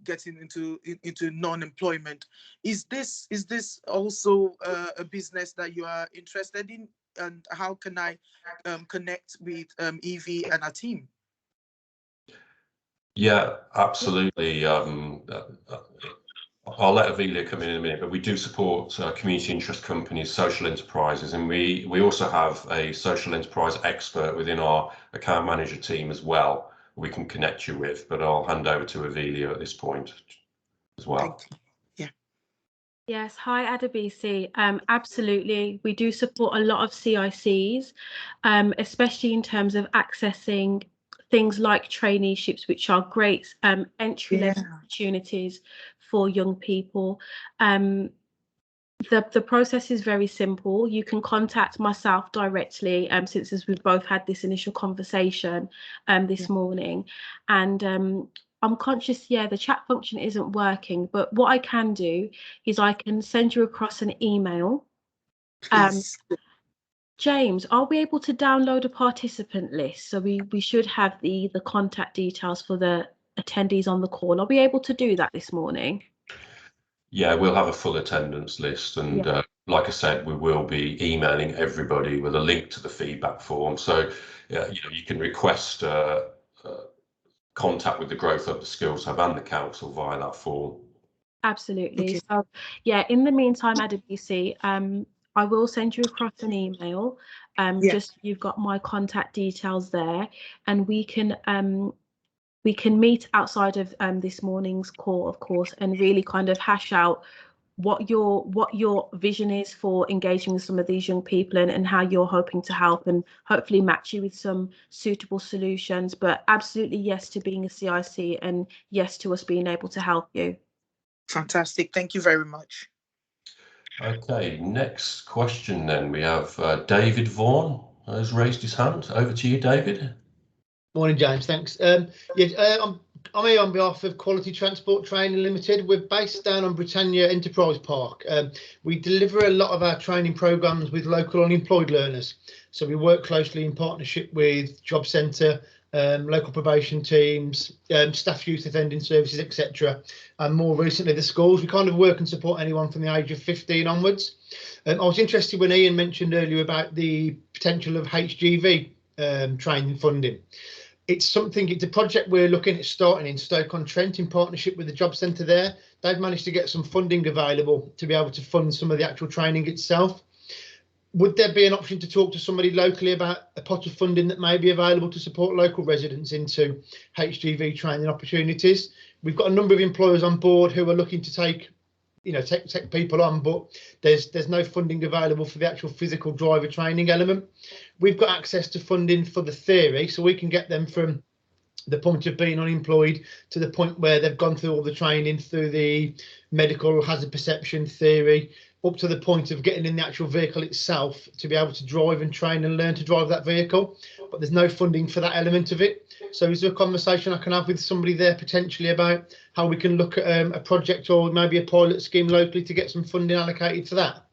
getting into non-employment. Is this also a business that you are interested in? And how can I connect with Evie and our team? Yeah, absolutely. I'll let Avilia come in a minute, but we do support community interest companies, social enterprises, and we also have a social enterprise expert within our account manager team as well, we can connect you with, but I'll hand over to Avilia at this point as well. Thank you. Yeah. Yes, hi Adebisi. Absolutely, we do support a lot of CICs, especially in terms of accessing things like traineeships, which are great entry-level opportunities for young people. The process is very simple. You can contact myself directly, since as we've both had this initial conversation this morning, and I'm conscious, the chat function isn't working, but what I can do is I can send you across an email. James, are we able to download a participant list? So we should have the contact details for the attendees on the call. Are we able to do that this morning? Yeah, we'll have a full attendance list, and like I said, we will be emailing everybody with a link to the feedback form. So you can request contact with the Growth Hub, the Skills Hub and the Council via that form. Absolutely. Okay. So yeah, in the meantime, Adebisi, I will send you across an email. Just you've got my contact details there, and we can meet outside of this morning's call, of course, and really kind of hash out what your vision is for engaging with some of these young people, and how you're hoping to help and hopefully match you with some suitable solutions. But absolutely yes to being a CIC, and yes to us being able to help you. Fantastic. Thank you very much. Okay, next question then. We have David Vaughan has raised his hand. Over to you, David. Morning, James. Thanks. I'm here on behalf of Quality Transport Training Limited. We're based down on Britannia Enterprise Park. We deliver a lot of our training programs with local unemployed learners. So we work closely in partnership with Job Centre, local probation teams, staff youth offending services, etc. And more recently, the schools. We kind of work and support anyone from the age of 15 onwards. I was interested when Ian mentioned earlier about the potential of HGV training funding. It's a project we're looking at starting in Stoke-on-Trent in partnership with the Job Centre there. They've managed to get some funding available to be able to fund some of the actual training itself. Would there be an option to talk to somebody locally about a pot of funding that may be available to support local residents into HGV training opportunities? We've got a number of employers on board who are looking to take people on, but there's no funding available for the actual physical driver training element. We've got access to funding for the theory, so we can get them from the point of being unemployed to the point where they've gone through all the training through the medical hazard perception theory, up to the point of getting in the actual vehicle itself to be able to drive and train and learn to drive that vehicle. But there's no funding for that element of it. So is there a conversation I can have with somebody there potentially about how we can look at a project or maybe a pilot scheme locally to get some funding allocated for that?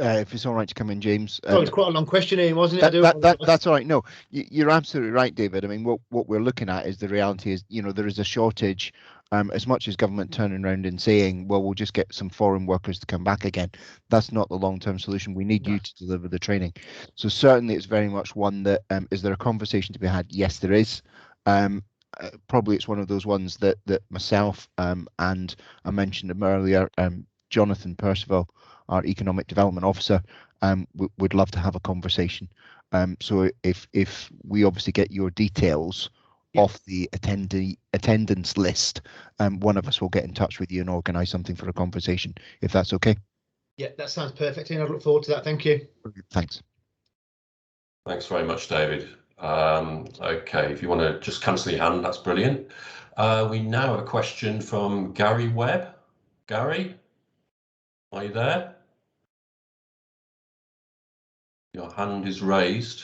If it's all right to come in, James. Oh, it's quite a long question, Ian, wasn't it? That's all right. No, you're absolutely right, David. I mean, what we're looking at is the reality is, there is a shortage. As much as government turning around and saying, well, we'll just get some foreign workers to come back again, that's not the long-term solution. We need you to deliver the training. So certainly it's very much one that, is there a conversation to be had? Yes, there is. Probably it's one of those ones that myself and I mentioned him earlier, Jonathan Percival, our economic development officer, would love to have a conversation. So if we obviously get your details off the attendance list, one of us will get in touch with you and organise something for a conversation, if that's okay. Yeah, that sounds perfect, and I look forward to that. Thank you. Thanks. Thanks very much, David. Okay, if you want to just cancel your hand, that's brilliant. We now have a question from Gary Webb. Gary, are you there? Your hand is raised.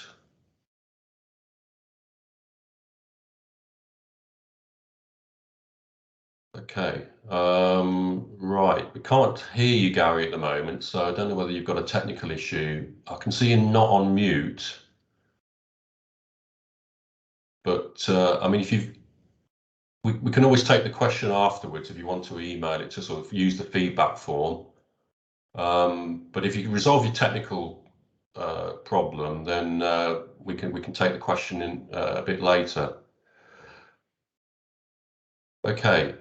Okay, right, we can't hear you, Gary, at the moment, so I don't know whether you've got a technical issue. I can see you're not on mute, but I mean, we can always take the question afterwards if you want to email it to sort of use the feedback form. But if you can resolve your technical problem, then we can take the question in a bit later. Okay.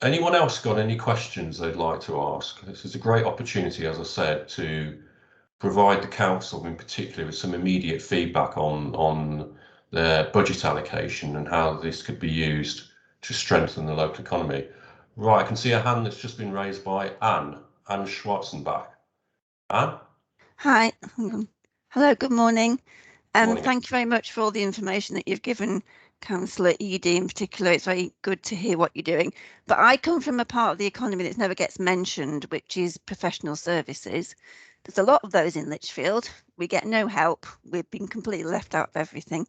Anyone else got any questions they'd like to ask? This is a great opportunity, as I said, to provide the council in particular with some immediate feedback on their budget allocation and how this could be used to strengthen the local economy. Right, I can see a hand that's just been raised by Anne Schwarzenbach. Anne? Hi. Hello, good morning. Morning. Thank you very much for all the information that you've given, Councillor Eadie in particular. It's very good to hear what you're doing. But I come from a part of the economy that never gets mentioned, which is professional services. There's a lot of those in Lichfield. We get no help. We've been completely left out of everything.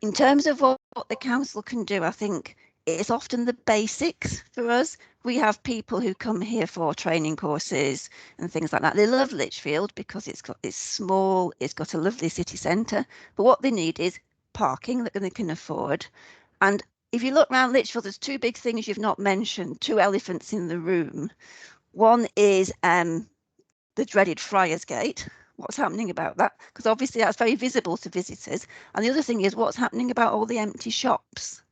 In terms of what the council can do, I think it's often the basics for us. We have people who come here for training courses and things like that. They love Lichfield because it's small, it's got a lovely city centre, but what they need is parking that they can afford. And if you look around Lichfield, there's two big things you've not mentioned, two elephants in the room. One is the dreaded Friars Gate. What's happening about that? Because obviously that's very visible to visitors. And the other thing is what's happening about all the empty shops.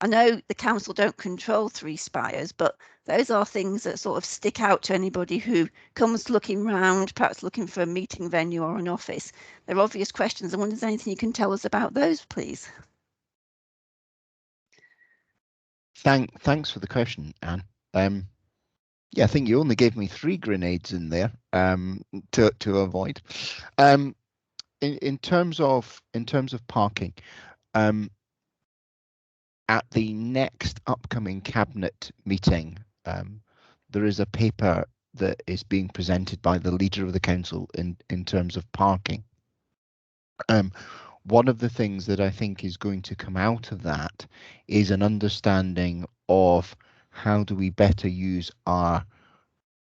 I know the council don't control Three Spires, but those are things that sort of stick out to anybody who comes looking round, perhaps looking for a meeting venue or an office. They're obvious questions. I wonder if there's anything you can tell us about those, please. Thanks for the question, Anne. Yeah, I think you only gave me 3 grenades in there to avoid. In terms of parking, at the next upcoming cabinet meeting, there is a paper that is being presented by the leader of the council in terms of parking. One of the things that I think is going to come out of that is an understanding of how do we better use our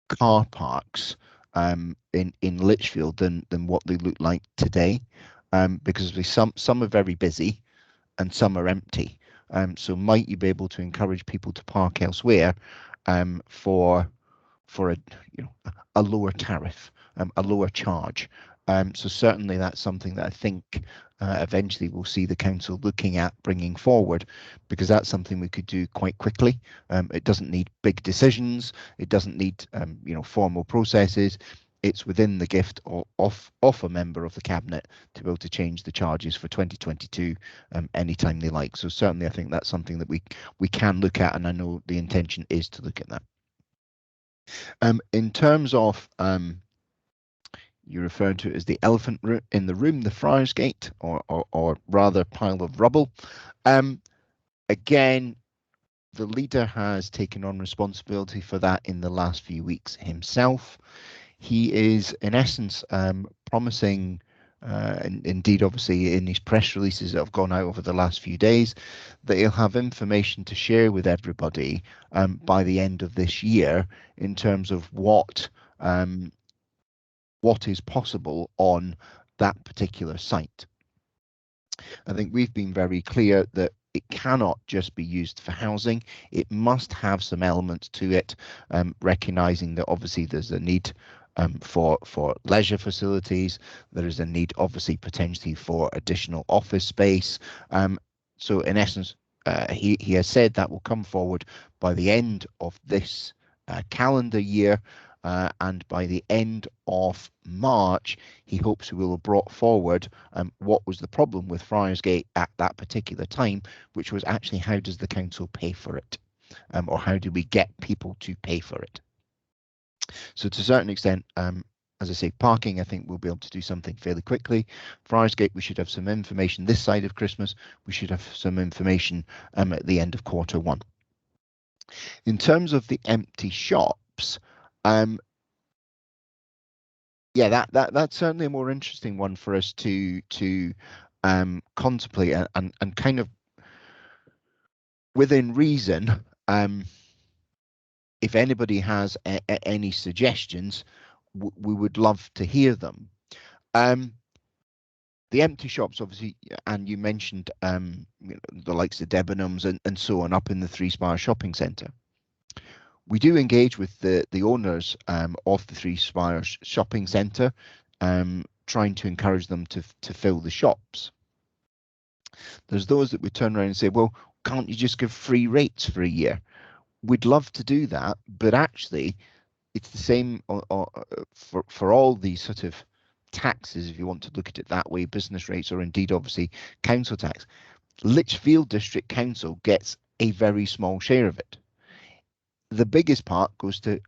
car parks in Lichfield than what they look like today, because some are very busy and some are empty. So might you be able to encourage people to park elsewhere for a lower tariff, a lower charge? So certainly that's something that I think eventually we'll see the council looking at bringing forward, because that's something we could do quite quickly. It doesn't need big decisions. It doesn't need formal processes. It's within the gift of a member of the cabinet to be able to change the charges for 2022 anytime they like. So certainly I think that's something that we can look at, and I know the intention is to look at that. In terms of you referred to it as the elephant in the room, the Friars Gate, or rather pile of rubble. Again, the leader has taken on responsibility for that in the last few weeks himself. He is, in essence, promising, and indeed, obviously, in his press releases that have gone out over the last few days, that he'll have information to share with everybody by the end of this year in terms of what is possible on that particular site. I think we've been very clear that it cannot just be used for housing. It must have some elements to it, recognizing that obviously there's a need for leisure facilities. There is a need, obviously, potentially for additional office space. So in essence, he has said that will come forward by the end of this calendar year. And by the end of March, he hopes we will have brought forward what was the problem with Friars Gate at that particular time, which was actually how does the council pay for it, or how do we get people to pay for it? So to a certain extent, as I say, parking, I think we'll be able to do something fairly quickly. Friars Gate, we should have some information this side of Christmas. We should have some information at the end of Q1. In terms of the empty shops, yeah, that's certainly a more interesting one for us to contemplate and kind of within reason. If anybody has any suggestions, we would love to hear them. The empty shops, obviously, and you mentioned the likes of Debenhams and so on up in the Three Spire Shopping Centre. We do engage with the owners of the Three Spire Shopping Centre, trying to encourage them to fill the shops. There's those that we turn around and say, well, can't you just give free rates for a year? We'd love to do that, but actually it's the same for all these sort of taxes, if you want to look at it that way, business rates, or indeed obviously council tax. Lichfield District Council gets a very small share of it. The biggest part goes to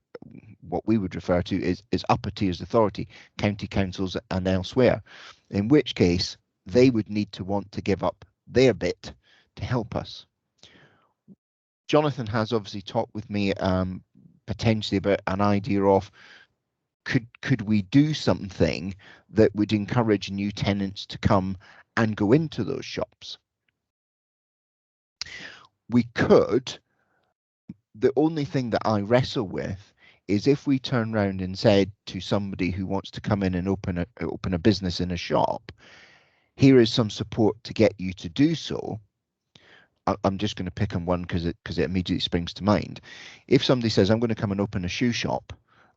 what we would refer to is upper tiers authority, county councils and elsewhere, in which case they would need to want to give up their bit to help us. Jonathan has obviously talked with me potentially about an idea of could we do something that would encourage new tenants to come and go into those shops? We could. The only thing that I wrestle with is if we turn around and said to somebody who wants to come in and open a business in a shop, here is some support to get you to do so. I'm just going to pick on one because it immediately springs to mind. If somebody says, I'm going to come and open a shoe shop,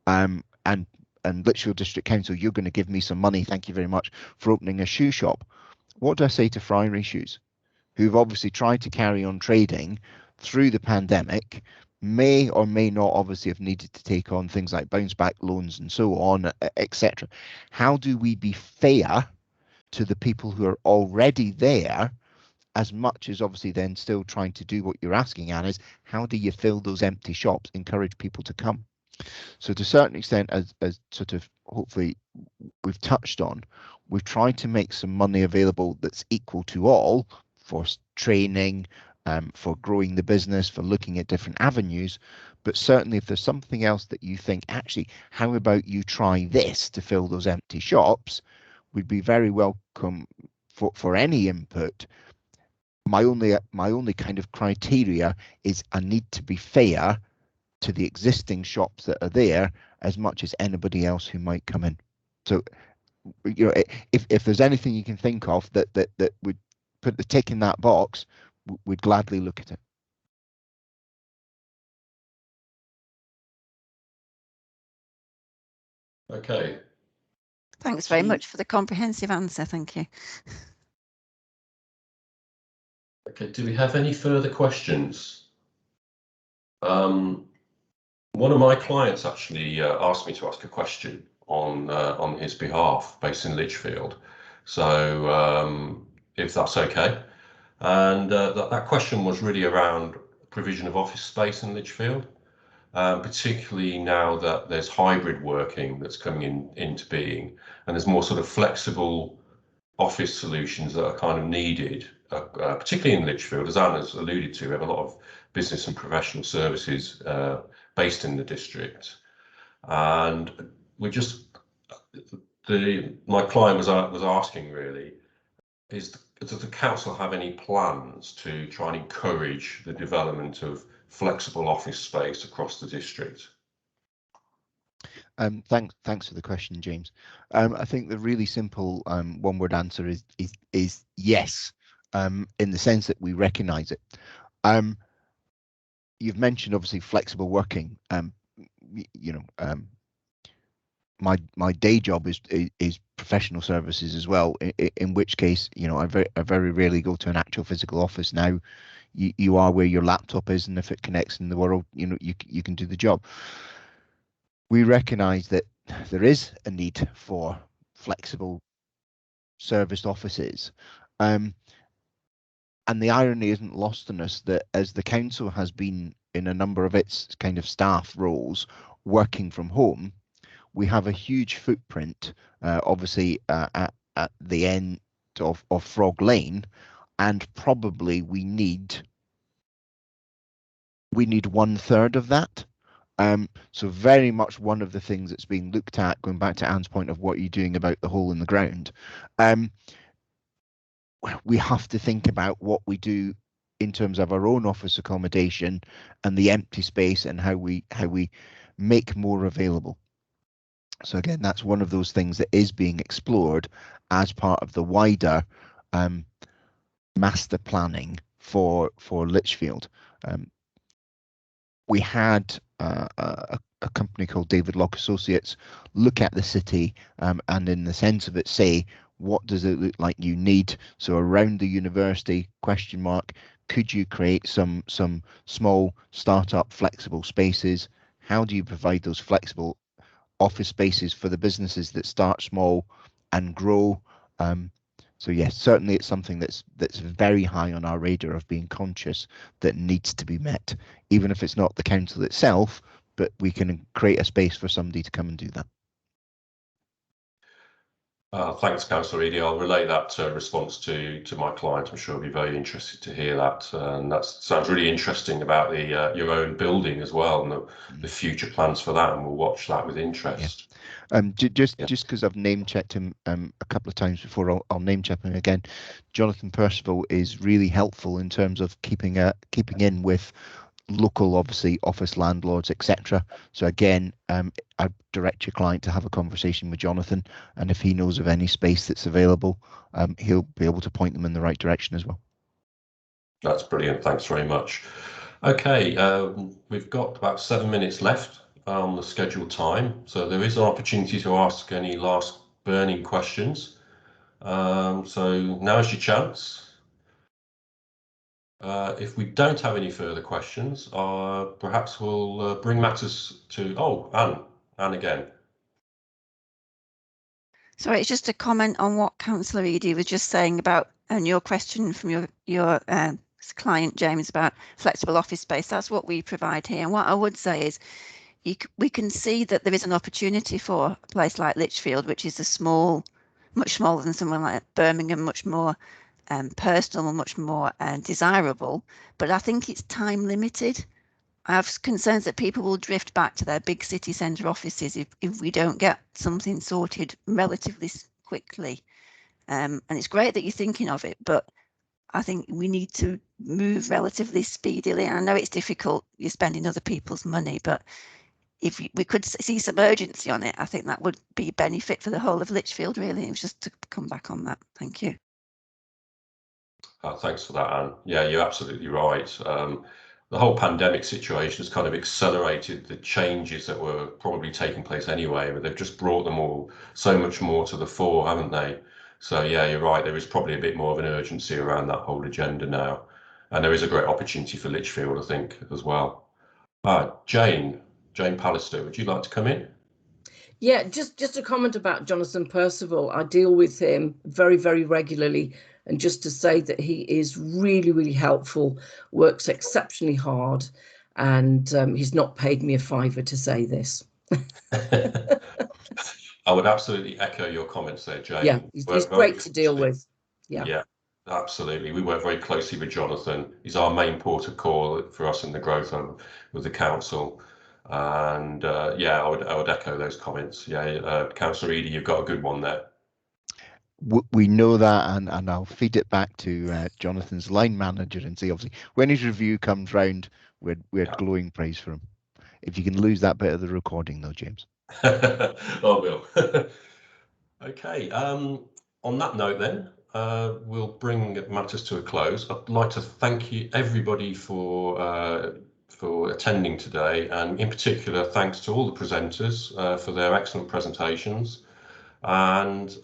and Lichfield District Council, you're going to give me some money, thank you very much, for opening a shoe shop. What do I say to Friary Shoes, who've obviously tried to carry on trading through the pandemic, may or may not obviously have needed to take on things like bounce back loans and so on, etc. How do we be fair to the people who are already there as much as obviously then still trying to do what you're asking, Anne, is how do you fill those empty shops, encourage people to come? So to a certain extent, as sort of hopefully we've touched on, we've tried to make some money available that's equal to all for training, for growing the business, for looking at different avenues. But certainly if there's something else that you think, actually, how about you try this to fill those empty shops, we'd be very welcome for any input. My only kind of criteria is I need to be fair to the existing shops that are there as much as anybody else who might come in. So, you know, if there's anything you can think of that would put the tick in that box, we'd gladly look at it. Okay. Thanks very much for the comprehensive answer. Thank you. Okay, do we have any further questions? One of my clients actually asked me to ask a question on his behalf, based in Lichfield. So if that's okay. And that question was really around provision of office space in Lichfield, particularly now that there's hybrid working that's coming into being, and there's more sort of flexible office solutions that are kind of needed, particularly in Lichfield. As Anne has alluded to, we have a lot of business and professional services based in the district, and my client was asking really, does the council have any plans to try and encourage the development of flexible office space across the district? Thanks for the question, James. I think the really simple one-word answer is yes, in the sense that we recognise it. You've mentioned obviously flexible working. You know, my day job is professional services as well. In which case, you know, I very rarely go to an actual physical office now. You are where your laptop is, and if it connects in the world, you know, you can do the job. We recognise that there is a need for flexible serviced offices. And the irony isn't lost on us that as the council has been in a number of its kind of staff roles working from home, we have a huge footprint, obviously at the end of Frog Lane, and probably we need 1/3 of that. So very much one of the things that's being looked at, going back to Anne's point of what you're doing about the hole in the ground, we have to think about what we do in terms of our own office accommodation and the empty space and how we make more available. So again, that's one of those things that is being explored as part of the wider master planning for Lichfield. We had a company called David Locke Associates look at the city and in the sense of it say, what does it look like you need? So around the university, ? Could you create some small startup flexible spaces? How do you provide those flexible office spaces for the businesses that start small and grow? So yes, certainly it's something that's very high on our radar of being conscious that needs to be met, even if it's not the council itself, but we can create a space for somebody to come and do that. Thanks, Councillor Eadie. I'll relay that response to my client. I'm sure he'll be very interested to hear that. And that sounds really interesting about the your own building as well, and the future plans for that. And we'll watch that with interest. Yeah. Just because I've name checked him a couple of times before, I'll name check him again. Jonathan Percival is really helpful in terms of keeping in with local, obviously, office landlords, etc. So again, I direct your client to have a conversation with Jonathan, and if he knows of any space that's available, he'll be able to point them in the right direction as well. That's brilliant. Thanks very much. Okay, we've got about 7 minutes left on the scheduled time, so there is an opportunity to ask any last burning questions. So now's your chance. If we don't have any further questions, perhaps we'll bring matters to, Anne again. Sorry, it's just a comment on what Councillor Eadie was just saying about And your question from your client, James, about flexible office space, that's what we provide here. And what I would say is we can see that there is an opportunity for a place like Lichfield, which is much smaller than somewhere like Birmingham, much more personal and much more desirable. But I think it's time limited. I have concerns that people will drift back to their big city centre offices if we don't get something sorted relatively quickly. And it's great that you're thinking of it, but I think we need to move relatively speedily. I know it's difficult, you're spending other people's money, but if we could see some urgency on it, I think that would be a benefit for the whole of Lichfield, really. It was just to come back on that. Thank you. Thanks for that, Anne. Yeah, you're absolutely right. The whole pandemic situation has kind of accelerated the changes that were probably taking place anyway, but they've just brought them all so much more to the fore, haven't they? So yeah, you're right. There is probably a bit more of an urgency around that whole agenda now. And there is a great opportunity for Lichfield, I think, as well. Jane Pallister, would you like to come in? Yeah, just a comment about Jonathan Percival. I deal with him very, very regularly. And just to say that he is really, really helpful, works exceptionally hard, and he's not paid me a fiver to say this. I would absolutely echo your comments there, Jane. Yeah, he's great to deal with. Yeah, absolutely. We work very closely with Jonathan. He's our main port of call for us in the growth with the council. And yeah, I would echo those comments. Yeah, Councillor Eady, you've got a good one there. We know that, and I'll feed it back to Jonathan's line manager and say, obviously, when his review comes round, we had glowing praise for him. If you can lose that bit of the recording, though, James. I will. Okay. On that note, then, we'll bring matters to a close. I'd like to thank you, everybody, for attending today, and in particular, thanks to all the presenters for their excellent presentations. And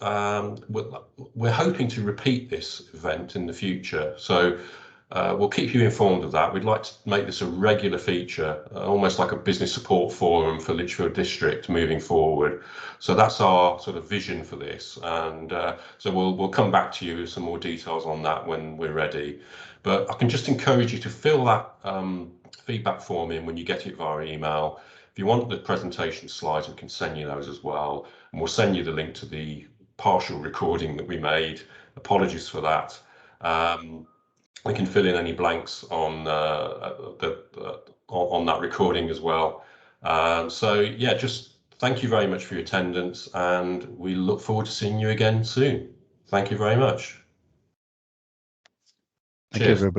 we're hoping to repeat this event in the future, so we'll keep you informed of that. We'd like to make this a regular feature, almost like a business support forum for Lichfield District moving forward. So that's our sort of vision for this, and so we'll come back to you with some more details on that when we're ready. But I can just encourage you to fill that feedback form in when you get it via email. If you want the presentation slides, we can send you those as well. And we'll send you the link to the partial recording that we made. Apologies for that. We can fill in any blanks on that recording as well. So yeah, just thank you very much for your attendance, and we look forward to seeing you again soon. Thank you very much. Thank you, everybody.